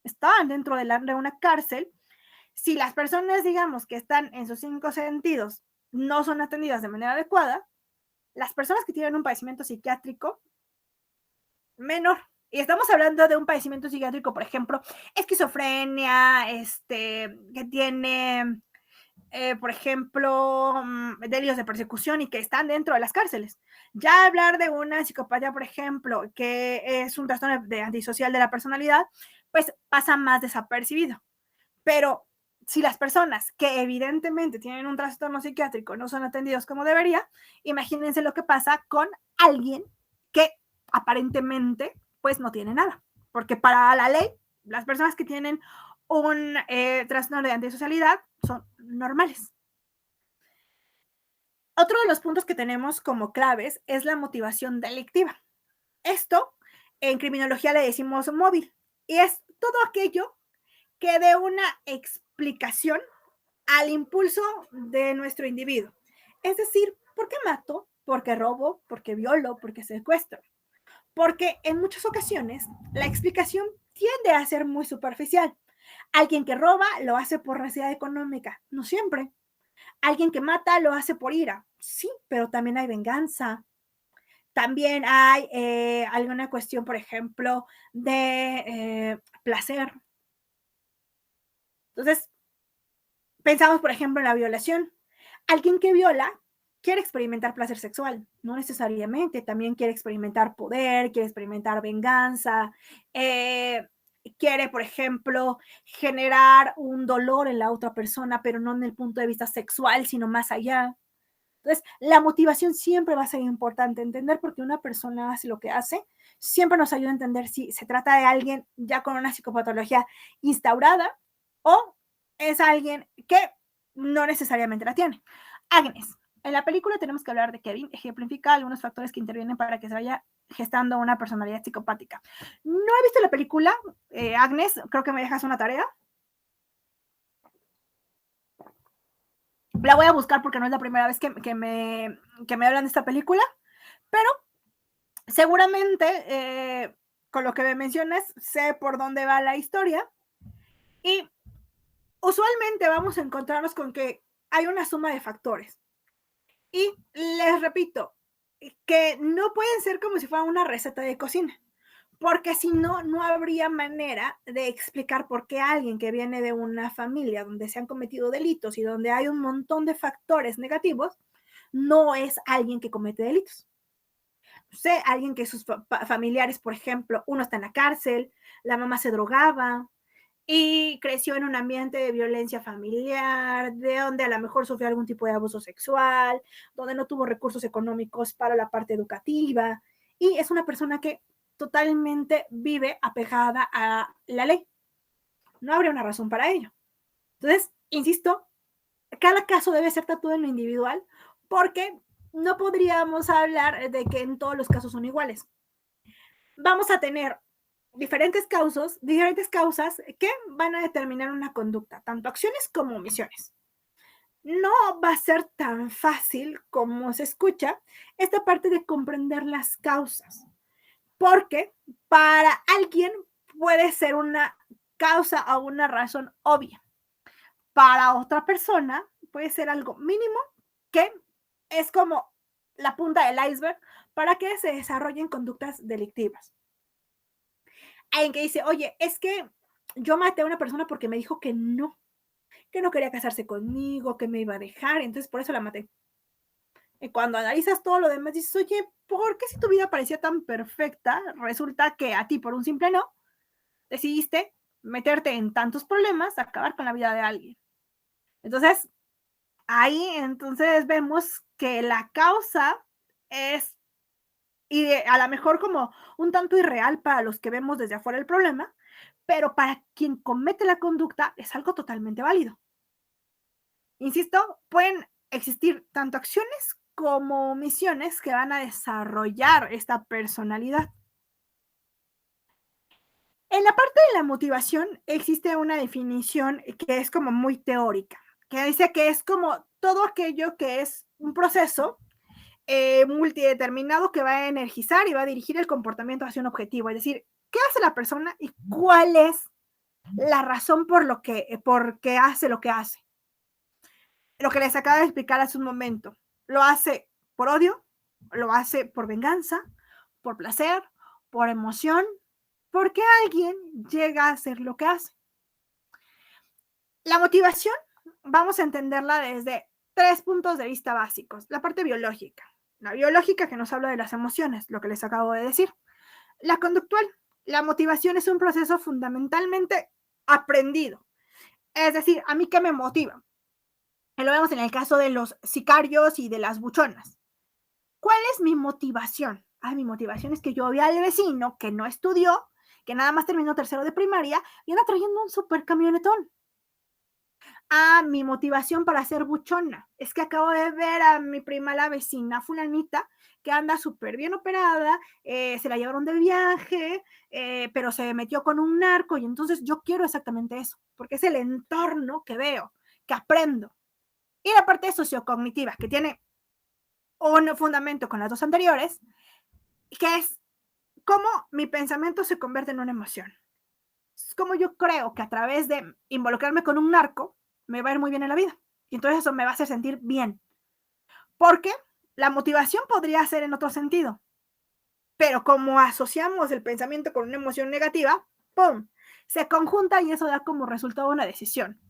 estaban dentro de una cárcel. Si las personas, digamos, que están en sus 5 sentidos no son atendidas de manera adecuada, las personas que tienen un padecimiento psiquiátrico menor, y estamos hablando de un padecimiento psiquiátrico, por ejemplo, esquizofrenia, que tiene, por ejemplo, delirios de persecución y que están dentro de las cárceles. Ya hablar de una psicopatía, por ejemplo, que es un trastorno antisocial de la personalidad, pues pasa más desapercibido. Pero si las personas que evidentemente tienen un trastorno psiquiátrico no son atendidos como debería, imagínense lo que pasa con alguien que aparentemente pues no tiene nada, porque para la ley las personas que tienen un trastorno de antisocialidad son normales. Otro de los puntos que tenemos como claves es la motivación delictiva. Esto en criminología le decimos móvil y es todo aquello que dé una explicación al impulso de nuestro individuo. Es decir, ¿por qué mato? ¿Por qué robo? ¿Por qué violo? ¿Por qué secuestro? Porque en muchas ocasiones la explicación tiende a ser muy superficial. Alguien que roba lo hace por necesidad económica, no siempre. Alguien que mata lo hace por ira, sí, pero también hay venganza. También hay alguna cuestión, por ejemplo, de placer. Entonces, pensamos, por ejemplo, en la violación. Alguien que viola quiere experimentar placer sexual, no necesariamente, también quiere experimentar poder, quiere experimentar venganza, quiere, por ejemplo, generar un dolor en la otra persona, pero no en el punto de vista sexual, sino más allá. Entonces, la motivación siempre va a ser importante. Entender por qué una persona hace lo que hace siempre nos ayuda a entender si se trata de alguien ya con una psicopatología instaurada o es alguien que no necesariamente la tiene. Agnes, en la película tenemos que hablar de Kevin, ejemplifica algunos factores que intervienen para que se vaya gestando una personalidad psicopática. No he visto la película, Agnes, creo que me dejas una tarea. La voy a buscar porque no es la primera vez que me hablan de esta película, pero seguramente con lo que me mencionas sé por dónde va la historia y usualmente vamos a encontrarnos con que hay una suma de factores. Y les repito, que no pueden ser como si fuera una receta de cocina, porque si no, no habría manera de explicar por qué alguien que viene de una familia donde se han cometido delitos y donde hay un montón de factores negativos, no es alguien que comete delitos. Sé, alguien que sus familiares, por ejemplo, uno está en la cárcel, la mamá se drogaba, y creció en un ambiente de violencia familiar, de donde a lo mejor sufrió algún tipo de abuso sexual, donde no tuvo recursos económicos para la parte educativa, y es una persona que totalmente vive apegada a la ley. No habría una razón para ello. Entonces, insisto, cada caso debe ser tratado en lo individual, porque no podríamos hablar de que en todos los casos son iguales. Vamos a tener diferentes causas que van a determinar una conducta, tanto acciones como omisiones. No va a ser tan fácil como se escucha esta parte de comprender las causas, porque para alguien puede ser una causa o una razón obvia. Para otra persona puede ser algo mínimo que es como la punta del iceberg para que se desarrollen conductas delictivas. Alguien que dice, oye, es que yo maté a una persona porque me dijo que no quería casarse conmigo, que me iba a dejar, entonces por eso la maté. Y cuando analizas todo lo demás, dices, oye, ¿por qué si tu vida parecía tan perfecta, resulta que a ti por un simple no, decidiste meterte en tantos problemas, acabar con la vida de alguien? Entonces, ahí entonces vemos que la causa es, y a lo mejor como un tanto irreal para los que vemos desde afuera el problema, pero para quien comete la conducta es algo totalmente válido. Insisto, pueden existir tanto acciones como omisiones que van a desarrollar esta personalidad. En la parte de la motivación existe una definición que es como muy teórica, que dice que es como todo aquello que es un proceso multideterminado que va a energizar y va a dirigir el comportamiento hacia un objetivo. Es decir, ¿qué hace la persona y cuál es la razón por qué hace lo que hace? Lo que les acabo de explicar hace un momento. Lo hace por odio, lo hace por venganza, por placer, por emoción, porque alguien llega a hacer lo que hace. La motivación, vamos a entenderla desde 3 puntos de vista básicos. La parte biológica. La biológica que nos habla de las emociones, lo que les acabo de decir. La conductual. La motivación es un proceso fundamentalmente aprendido. Es decir, ¿a mí qué me motiva? Y lo vemos en el caso de los sicarios y de las buchonas. ¿Cuál es mi motivación? Mi motivación es que yo vi al vecino que no estudió, que nada más terminó tercero de primaria y anda trayendo un super camionetón. Mi motivación para ser buchona es que acabo de ver a mi prima, la vecina fulanita, que anda súper bien operada, se la llevaron de viaje, pero se metió con un narco y entonces yo quiero exactamente eso, porque es el entorno que veo, que aprendo. Y la parte sociocognitiva, que tiene un fundamento con las dos anteriores, que es cómo mi pensamiento se convierte en una emoción. Es como yo creo que a través de involucrarme con un narco me va a ir muy bien en la vida. Y entonces eso me va a hacer sentir bien. Porque la motivación podría ser en otro sentido. Pero como asociamos el pensamiento con una emoción negativa, ¡pum!, se conjunta y eso da como resultado una decisión.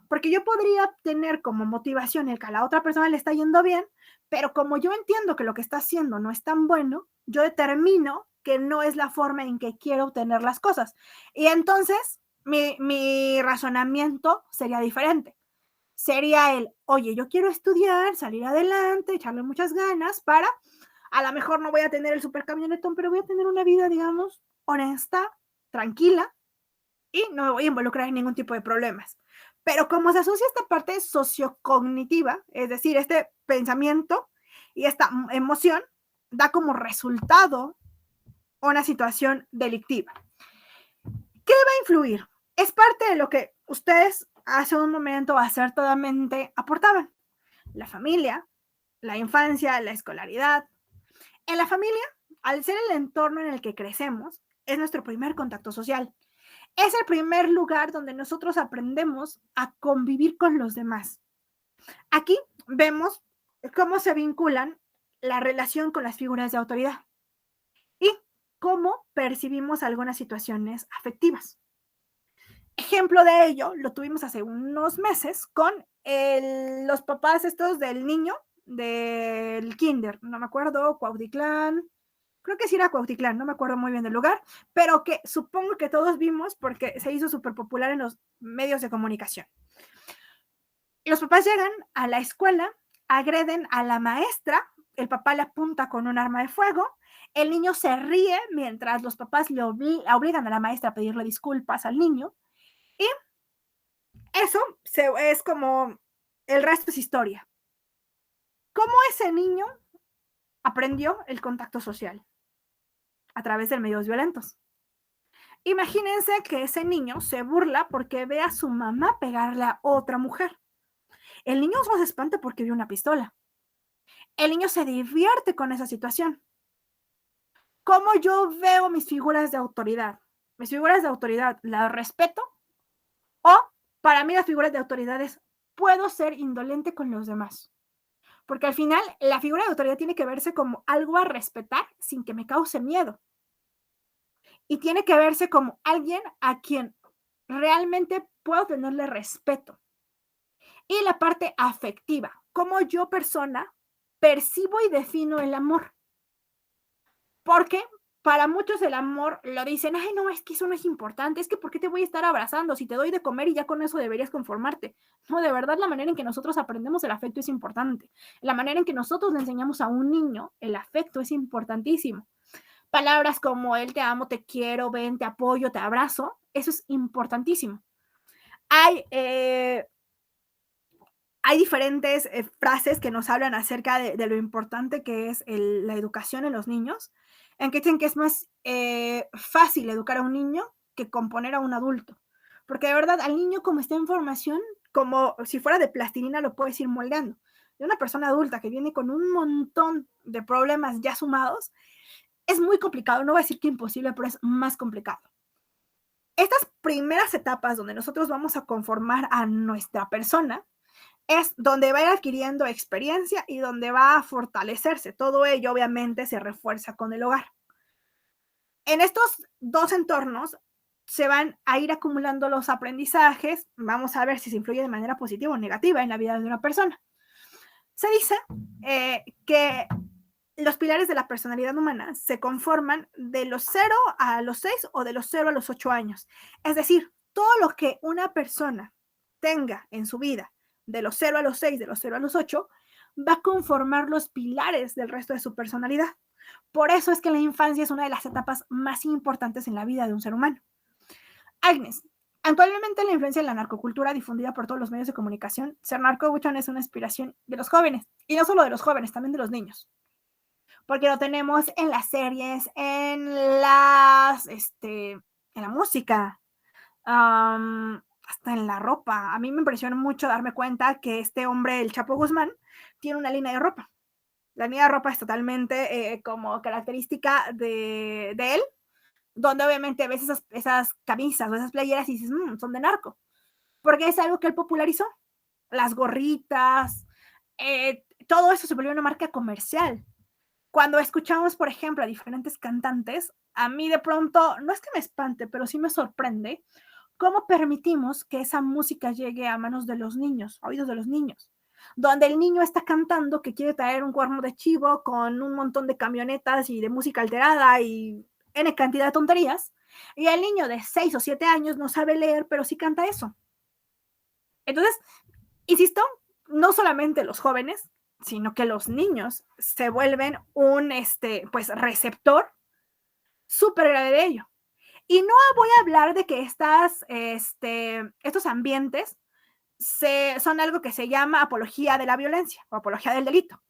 Porque yo podría tener como motivación el que a la otra persona le está yendo bien, pero como yo entiendo que lo que está haciendo no es tan bueno, yo determino que no es la forma en que quiero obtener las cosas. Y entonces mi razonamiento sería diferente. Sería el, oye, yo quiero estudiar, salir adelante, echarle muchas ganas para, a lo mejor no voy a tener el super camionetón, pero voy a tener una vida, digamos, honesta, tranquila, y no me voy a involucrar en ningún tipo de problemas. Pero como se asocia esta parte sociocognitiva, es decir, este pensamiento y esta emoción, da como resultado una situación delictiva. ¿Qué va a influir? Es parte de lo que ustedes hace un momento acertadamente aportaban. La familia, la infancia, la escolaridad. En la familia, al ser el entorno en el que crecemos, es nuestro primer contacto social. Es el primer lugar donde nosotros aprendemos a convivir con los demás. Aquí vemos cómo se vinculan la relación con las figuras de autoridad y cómo percibimos algunas situaciones afectivas. Ejemplo de ello lo tuvimos hace unos meses con los papás estos del niño del kinder, no me acuerdo, Cuautitlán, creo que sí era Cuautitlán, no me acuerdo muy bien del lugar, pero que supongo que todos vimos porque se hizo súper popular en los medios de comunicación. Los papás llegan a la escuela, agreden a la maestra, el papá le apunta con un arma de fuego, el niño se ríe mientras los papás le obligan a la maestra a pedirle disculpas al niño, y eso es como, el resto es historia. ¿Cómo ese niño aprendió el contacto social? A través de medios violentos. Imagínense que ese niño se burla porque ve a su mamá pegarle a otra mujer. El niño se espanta porque vio una pistola. El niño se divierte con esa situación. ¿Cómo yo veo mis figuras de autoridad? Mis figuras de autoridad, ¿las respeto? O para mí las figuras de autoridad es, puedo ser indolente con los demás. Porque al final la figura de autoridad tiene que verse como algo a respetar sin que me cause miedo. Y tiene que verse como alguien a quien realmente puedo tenerle respeto. Y la parte afectiva, cómo yo persona percibo y defino el amor. Porque para muchos el amor lo dicen, ay no, es que eso no es importante, es que ¿por qué te voy a estar abrazando? Si te doy de comer y ya con eso deberías conformarte. No, de verdad la manera en que nosotros aprendemos el afecto es importante. La manera en que nosotros le enseñamos a un niño el afecto es importantísimo. Palabras como el te amo, te quiero, ven, te apoyo, te abrazo, eso es importantísimo. Hay diferentes frases que nos hablan acerca de lo importante que es la educación en los niños, en que dicen que es más fácil educar a un niño que componer a un adulto. Porque de verdad, al niño como está en formación, como si fuera de plastilina, lo puedes ir moldeando. De una persona adulta que viene con un montón de problemas ya sumados, es muy complicado, no voy a decir que imposible, pero es más complicado. Estas primeras etapas donde nosotros vamos a conformar a nuestra persona es donde va a ir adquiriendo experiencia y donde va a fortalecerse. Todo ello obviamente se refuerza con el hogar. En estos dos entornos se van a ir acumulando los aprendizajes. Vamos a ver si se influye de manera positiva o negativa en la vida de una persona. Se dice que los pilares de la personalidad humana se conforman de los 0 a los 6 o de los 0 a los 8 años. Es decir, todo lo que una persona tenga en su vida de los 0 a los 6, de los 0 a los 8, va a conformar los pilares del resto de su personalidad. Por eso es que la infancia es una de las etapas más importantes en la vida de un ser humano. Agnes, actualmente la influencia de la narcocultura difundida por todos los medios de comunicación, ser narcobuchón es una inspiración de los jóvenes, y no solo de los jóvenes, también de los niños. Porque lo tenemos en las series, en la música. hasta en la ropa. A mí me impresionó mucho darme cuenta que este hombre, el Chapo Guzmán, tiene una línea de ropa. La línea de ropa es totalmente como característica de él, donde obviamente ves esas camisas o esas playeras y dices, son de narco, porque es algo que él popularizó. Las gorritas, todo eso se volvió una marca comercial. Cuando escuchamos, por ejemplo, a diferentes cantantes, a mí de pronto, no es que me espante, pero sí me sorprende cómo permitimos que esa música llegue a manos de los niños, a oídos de los niños, donde el niño está cantando que quiere traer un cuerno de chivo con un montón de camionetas y de música alterada y N cantidad de tonterías, y el niño de 6 o 7 años no sabe leer, pero sí canta eso. Entonces, insisto, no solamente los jóvenes, sino que los niños se vuelven un pues receptor súper grave de ello. Y no voy a hablar de que estos ambientes son algo que se llama apología de la violencia o apología del delito,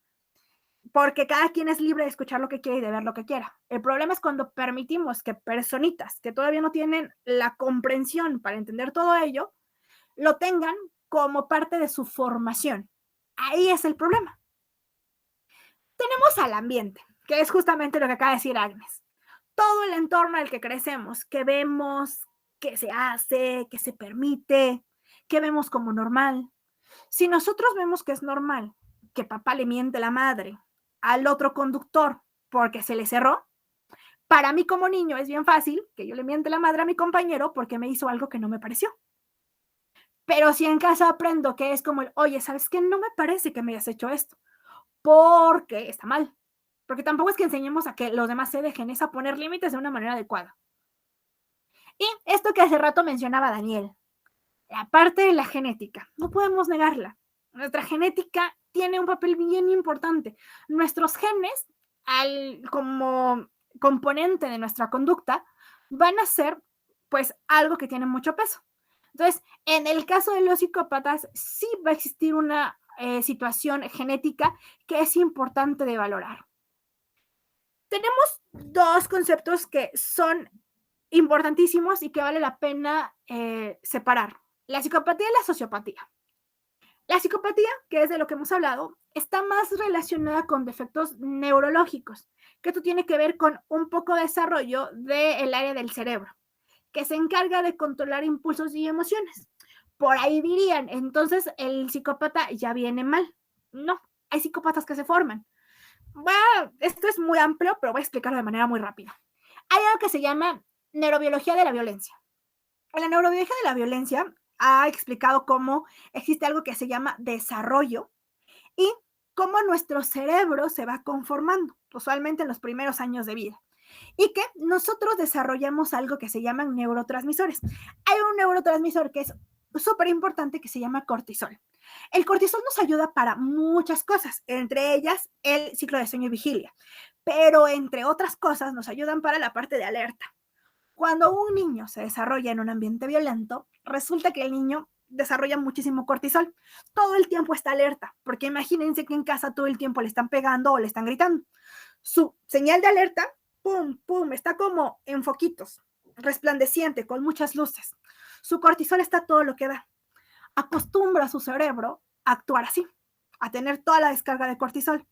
porque cada quien es libre de escuchar lo que quiere y de ver lo que quiera. El problema es cuando permitimos que personitas que todavía no tienen la comprensión para entender todo ello, lo tengan como parte de su formación. Ahí es el problema. Tenemos al ambiente, que es justamente lo que acaba de decir Agnes. Todo el entorno al que crecemos, que vemos, que se hace, que se permite, que vemos como normal. Si nosotros vemos que es normal que papá le miente la madre al otro conductor porque se le cerró, para mí como niño es bien fácil que yo le miente la madre a mi compañero porque me hizo algo que no me pareció. Pero si en casa aprendo que es como oye, ¿sabes qué? No me parece que me hayas hecho esto, porque está mal. Porque tampoco es que enseñemos a que los demás se dejen, es a poner límites de una manera adecuada. Y esto que hace rato mencionaba Daniel, la parte de la genética, no podemos negarla. Nuestra genética tiene un papel bien importante. Nuestros genes, como componente de nuestra conducta, van a ser pues algo que tiene mucho peso. Entonces, en el caso de los psicópatas, sí va a existir una situación genética que es importante de valorar. Tenemos dos conceptos que son importantísimos y que vale la pena separar: la psicopatía y la sociopatía. La psicopatía, que es de lo que hemos hablado, está más relacionada con defectos neurológicos, que esto tiene que ver con un poco de desarrollo del área del cerebro, que se encarga de controlar impulsos y emociones. Por ahí dirían, entonces el psicópata ya viene mal. No, hay psicópatas que se forman. Bueno, esto es muy amplio, pero voy a explicarlo de manera muy rápida. Hay algo que se llama neurobiología de la violencia. En la neurobiología de la violencia ha explicado cómo existe algo que se llama desarrollo y cómo nuestro cerebro se va conformando, usualmente en los primeros años de vida, y que nosotros desarrollamos algo que se llaman neurotransmisores. Hay un neurotransmisor que es súper importante que se llama cortisol. El cortisol nos ayuda para muchas cosas, entre ellas el ciclo de sueño y vigilia, pero entre otras cosas nos ayudan para la parte de alerta. Cuando un niño se desarrolla en un ambiente violento, resulta que el niño desarrolla muchísimo cortisol. Todo el tiempo está alerta, porque imagínense que en casa todo el tiempo le están pegando o le están gritando. Su señal de alerta, pum, pum, está como en foquitos, resplandeciente, con muchas luces. Su cortisol está todo lo que da. Acostumbra a su cerebro a actuar así, a tener toda la descarga de cortisol.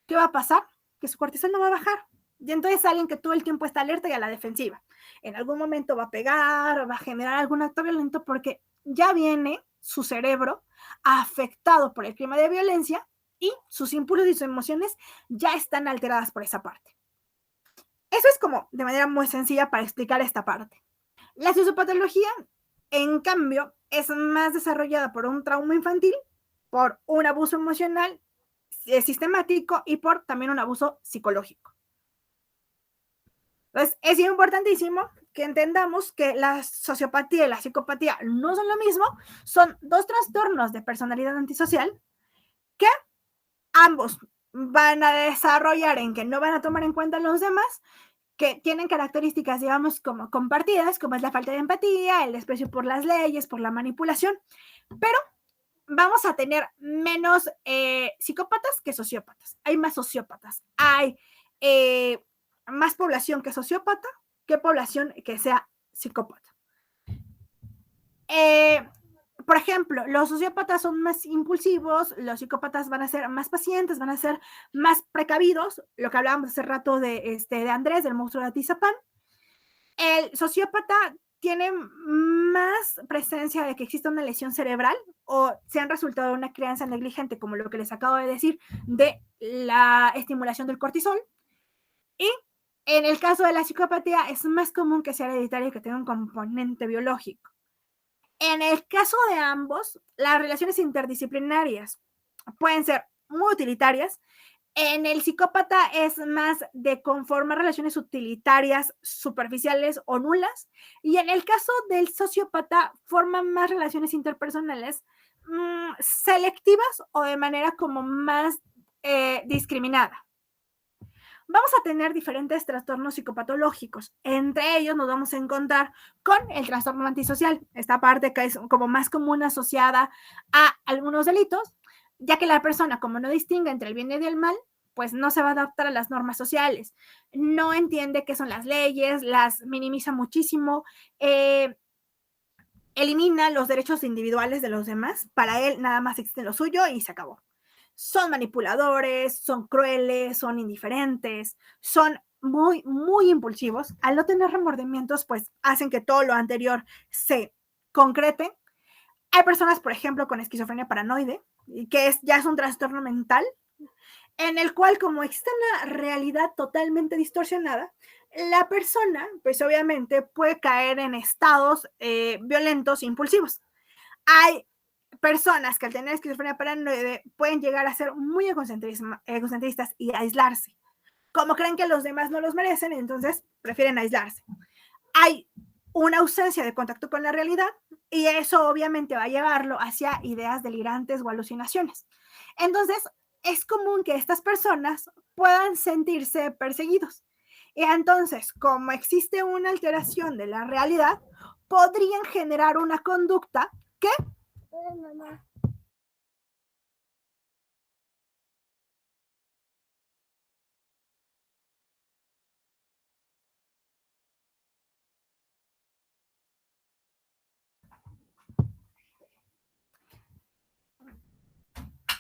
¿Qué va a pasar? Que su cortisol no va a bajar. Y entonces alguien que todo el tiempo está alerta y a la defensiva. En algún momento va a pegar, va a generar algún acto violento porque ya viene su cerebro afectado por el clima de violencia y sus impulsos y sus emociones ya están alteradas por esa parte. Eso es como de manera muy sencilla para explicar esta parte. La sociopatología, en cambio, es más desarrollada por un trauma infantil, por un abuso emocional sistemático y por también un abuso psicológico. Entonces, es importantísimo que entendamos que la sociopatía y la psicopatía no son lo mismo, son dos trastornos de personalidad antisocial que ambos van a desarrollar en que no van a tomar en cuenta a los demás, que tienen características, digamos, como compartidas, como es la falta de empatía, el desprecio por las leyes, por la manipulación, pero vamos a tener menos psicópatas que sociópatas. Hay más sociópatas, hay más población que sociópata que población que sea psicópata. Por ejemplo, los sociópatas son más impulsivos, los psicópatas van a ser más pacientes, van a ser más precavidos, lo que hablábamos hace rato de Andrés, del monstruo de Atizapán. El sociópata tiene más presencia de que exista una lesión cerebral o se han resultado de una crianza negligente, como lo que les acabo de decir, de la estimulación del cortisol. Y en el caso de la psicopatía es más común que sea hereditaria y que tenga un componente biológico. En el caso de ambos, las relaciones interdisciplinarias pueden ser muy utilitarias. En el psicópata es más de conformar relaciones utilitarias superficiales o nulas, y en el caso del sociópata forman más relaciones interpersonales selectivas o de manera como más discriminada. Vamos a tener diferentes trastornos psicopatológicos. Entre ellos nos vamos a encontrar con el trastorno antisocial, esta parte que es como más común asociada a algunos delitos, ya que la persona, como no distingue entre el bien y el mal, pues no se va a adaptar a las normas sociales, no entiende qué son las leyes, las minimiza muchísimo, elimina los derechos individuales de los demás, para él nada más existe lo suyo y se acabó. Son manipuladores, son crueles, son indiferentes, son muy, muy impulsivos. Al no tener remordimientos, pues hacen que todo lo anterior se concrete. Hay personas, por ejemplo, con esquizofrenia paranoide, que ya es un trastorno mental, en el cual, como existe una realidad totalmente distorsionada, la persona, pues obviamente, puede caer en estados violentos e impulsivos. Hay personas que al tener esquizofrenia paranoide pueden llegar a ser muy egocentristas y aislarse. Como creen que los demás no los merecen, entonces prefieren aislarse. Hay una ausencia de contacto con la realidad y eso obviamente va a llevarlo hacia ideas delirantes o alucinaciones. Entonces, es común que estas personas puedan sentirse perseguidos. Y entonces, como existe una alteración de la realidad, podrían generar una conducta que...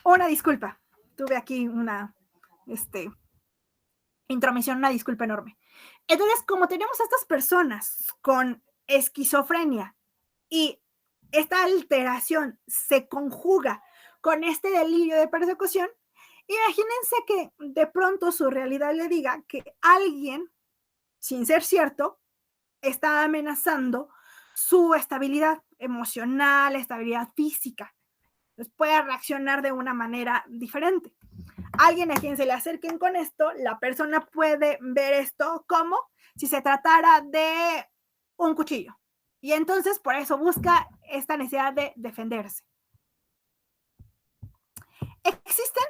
Una disculpa, tuve aquí una intromisión, una disculpa enorme. Entonces, como tenemos a estas personas con esquizofrenia y esta alteración se conjuga con este delirio de persecución, imagínense que de pronto su realidad le diga que alguien, sin ser cierto, está amenazando su estabilidad emocional, estabilidad física. Entonces puede reaccionar de una manera diferente. Alguien a quien se le acerquen con esto, la persona puede ver esto como si se tratara de un cuchillo. Y entonces por eso busca esta necesidad de defenderse. Existen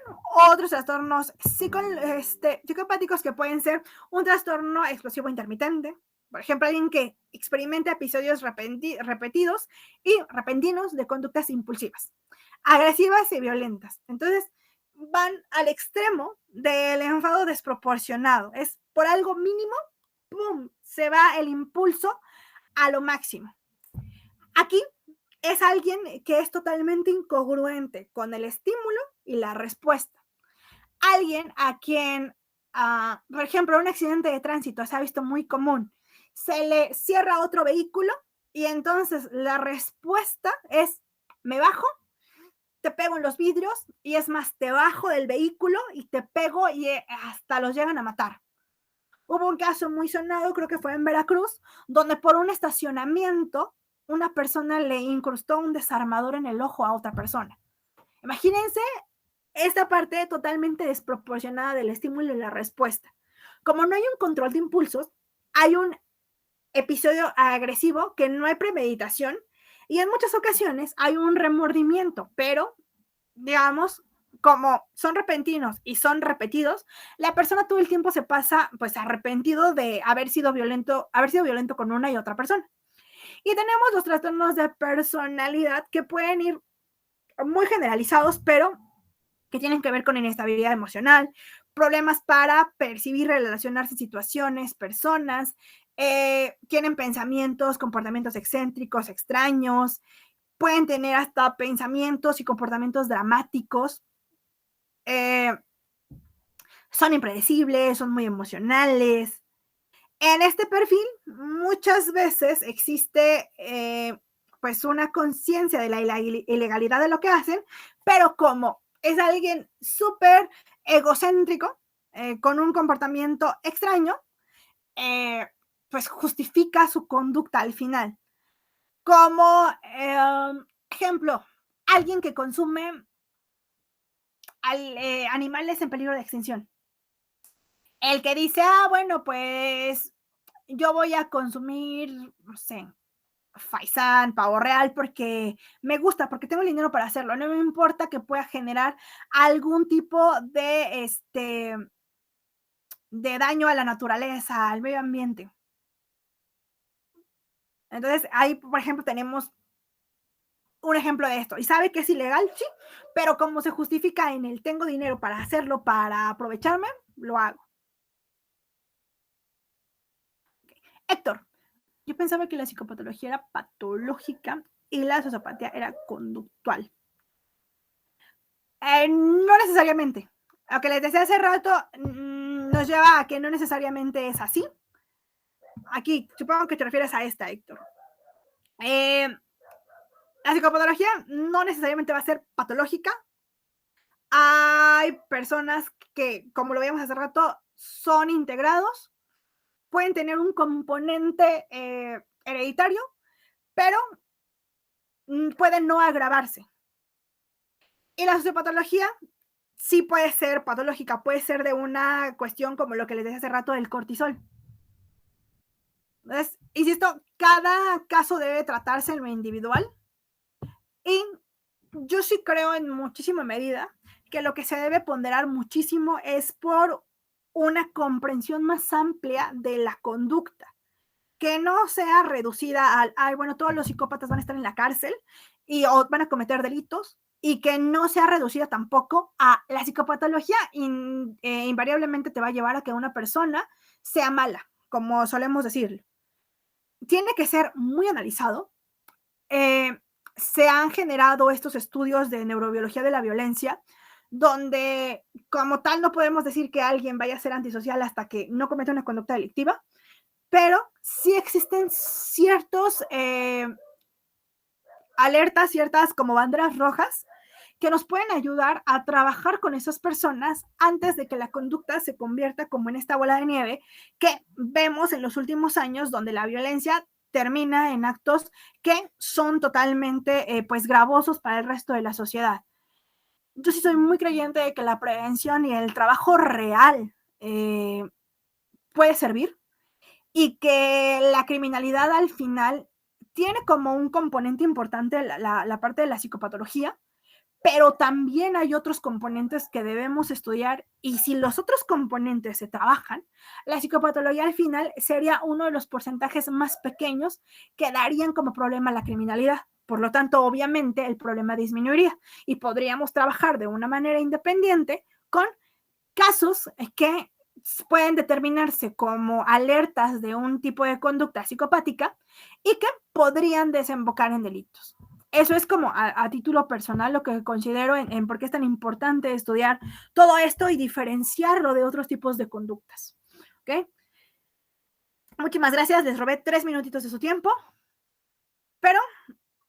otros trastornos psicopáticos que pueden ser un trastorno explosivo intermitente. Por ejemplo, alguien que experimenta episodios repetidos y repentinos de conductas impulsivas, agresivas y violentas. Entonces, van al extremo del enfado desproporcionado. Es por algo mínimo, ¡pum!, se va el impulso a lo máximo. Aquí es alguien que es totalmente incongruente con el estímulo y la respuesta. Alguien a quien, por ejemplo, un accidente de tránsito se ha visto muy común. Se le cierra otro vehículo y entonces la respuesta es: me bajo, te pego en los vidrios, y es más, te bajo del vehículo y te pego y hasta los llegan a matar. Hubo un caso muy sonado, creo que fue en Veracruz, donde por un estacionamiento una persona le incrustó un desarmador en el ojo a otra persona. Imagínense esta parte totalmente desproporcionada del estímulo y la respuesta. Como no hay un control de impulsos, hay un episodio agresivo que no hay premeditación y en muchas ocasiones hay un remordimiento, pero digamos, como son repentinos y son repetidos, la persona todo el tiempo se pasa pues arrepentido de haber sido violento con una y otra persona. Y tenemos los trastornos de personalidad que pueden ir muy generalizados, pero que tienen que ver con inestabilidad emocional, problemas para percibir y relacionarse situaciones, personas, tienen pensamientos, comportamientos excéntricos, extraños, pueden tener hasta pensamientos y comportamientos dramáticos, son impredecibles, son muy emocionales. En este perfil muchas veces existe pues una conciencia de la ilegalidad de lo que hacen, pero como es alguien súper egocéntrico, con un comportamiento extraño, pues justifica su conducta al final. Como ejemplo, alguien que consume animales en peligro de extinción. El que dice, bueno, pues yo voy a consumir, no sé, faisán, pavo real, porque me gusta, porque tengo el dinero para hacerlo. No me importa que pueda generar algún tipo de daño a la naturaleza, al medio ambiente. Entonces, ahí, por ejemplo, tenemos un ejemplo de esto. ¿Y sabe que es ilegal? Sí, pero como se justifica en el tengo dinero para hacerlo, para aprovecharme, lo hago. Héctor, yo pensaba que la psicopatología era patológica y la sociopatía era conductual. No necesariamente. Lo que les decía hace rato nos lleva a que no necesariamente es así. Aquí, supongo que te refieres a esta, Héctor. La psicopatología no necesariamente va a ser patológica. Hay personas que, como lo veíamos hace rato, son integrados, pueden tener un componente hereditario, pero pueden no agravarse. Y la sociopatología sí puede ser patológica, puede ser de una cuestión como lo que les decía hace rato del cortisol. Entonces, insisto, cada caso debe tratarse en lo individual y yo sí creo en muchísima medida que lo que se debe ponderar muchísimo es por una comprensión más amplia de la conducta, que no sea reducida al, bueno, todos los psicópatas van a estar en la cárcel o van a cometer delitos, y que no sea reducida tampoco a la psicopatología invariablemente te va a llevar a que una persona sea mala, como solemos decirlo. Tiene que ser muy analizado. Se han generado estos estudios de neurobiología de la violencia, donde como tal no podemos decir que alguien vaya a ser antisocial hasta que no cometa una conducta delictiva, pero sí existen ciertos alertas, ciertas como banderas rojas que nos pueden ayudar a trabajar con esas personas antes de que la conducta se convierta como en esta bola de nieve que vemos en los últimos años, donde la violencia termina en actos que son totalmente pues gravosos para el resto de la sociedad. Yo sí soy muy creyente de que la prevención y el trabajo real puede servir, y que la criminalidad al final tiene como un componente importante la parte de la psicopatología, pero también hay otros componentes que debemos estudiar, y si los otros componentes se trabajan, la psicopatología al final sería uno de los porcentajes más pequeños que darían como problema la criminalidad. Por lo tanto, obviamente, el problema disminuiría y podríamos trabajar de una manera independiente con casos que pueden determinarse como alertas de un tipo de conducta psicopática y que podrían desembocar en delitos. Eso es como a título personal lo que considero en por qué es tan importante estudiar todo esto y diferenciarlo de otros tipos de conductas. ¿Ok? Muchísimas gracias, les robé 3 minutitos de su tiempo, pero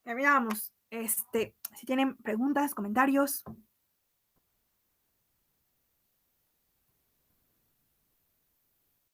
terminamos. Si tienen preguntas, comentarios.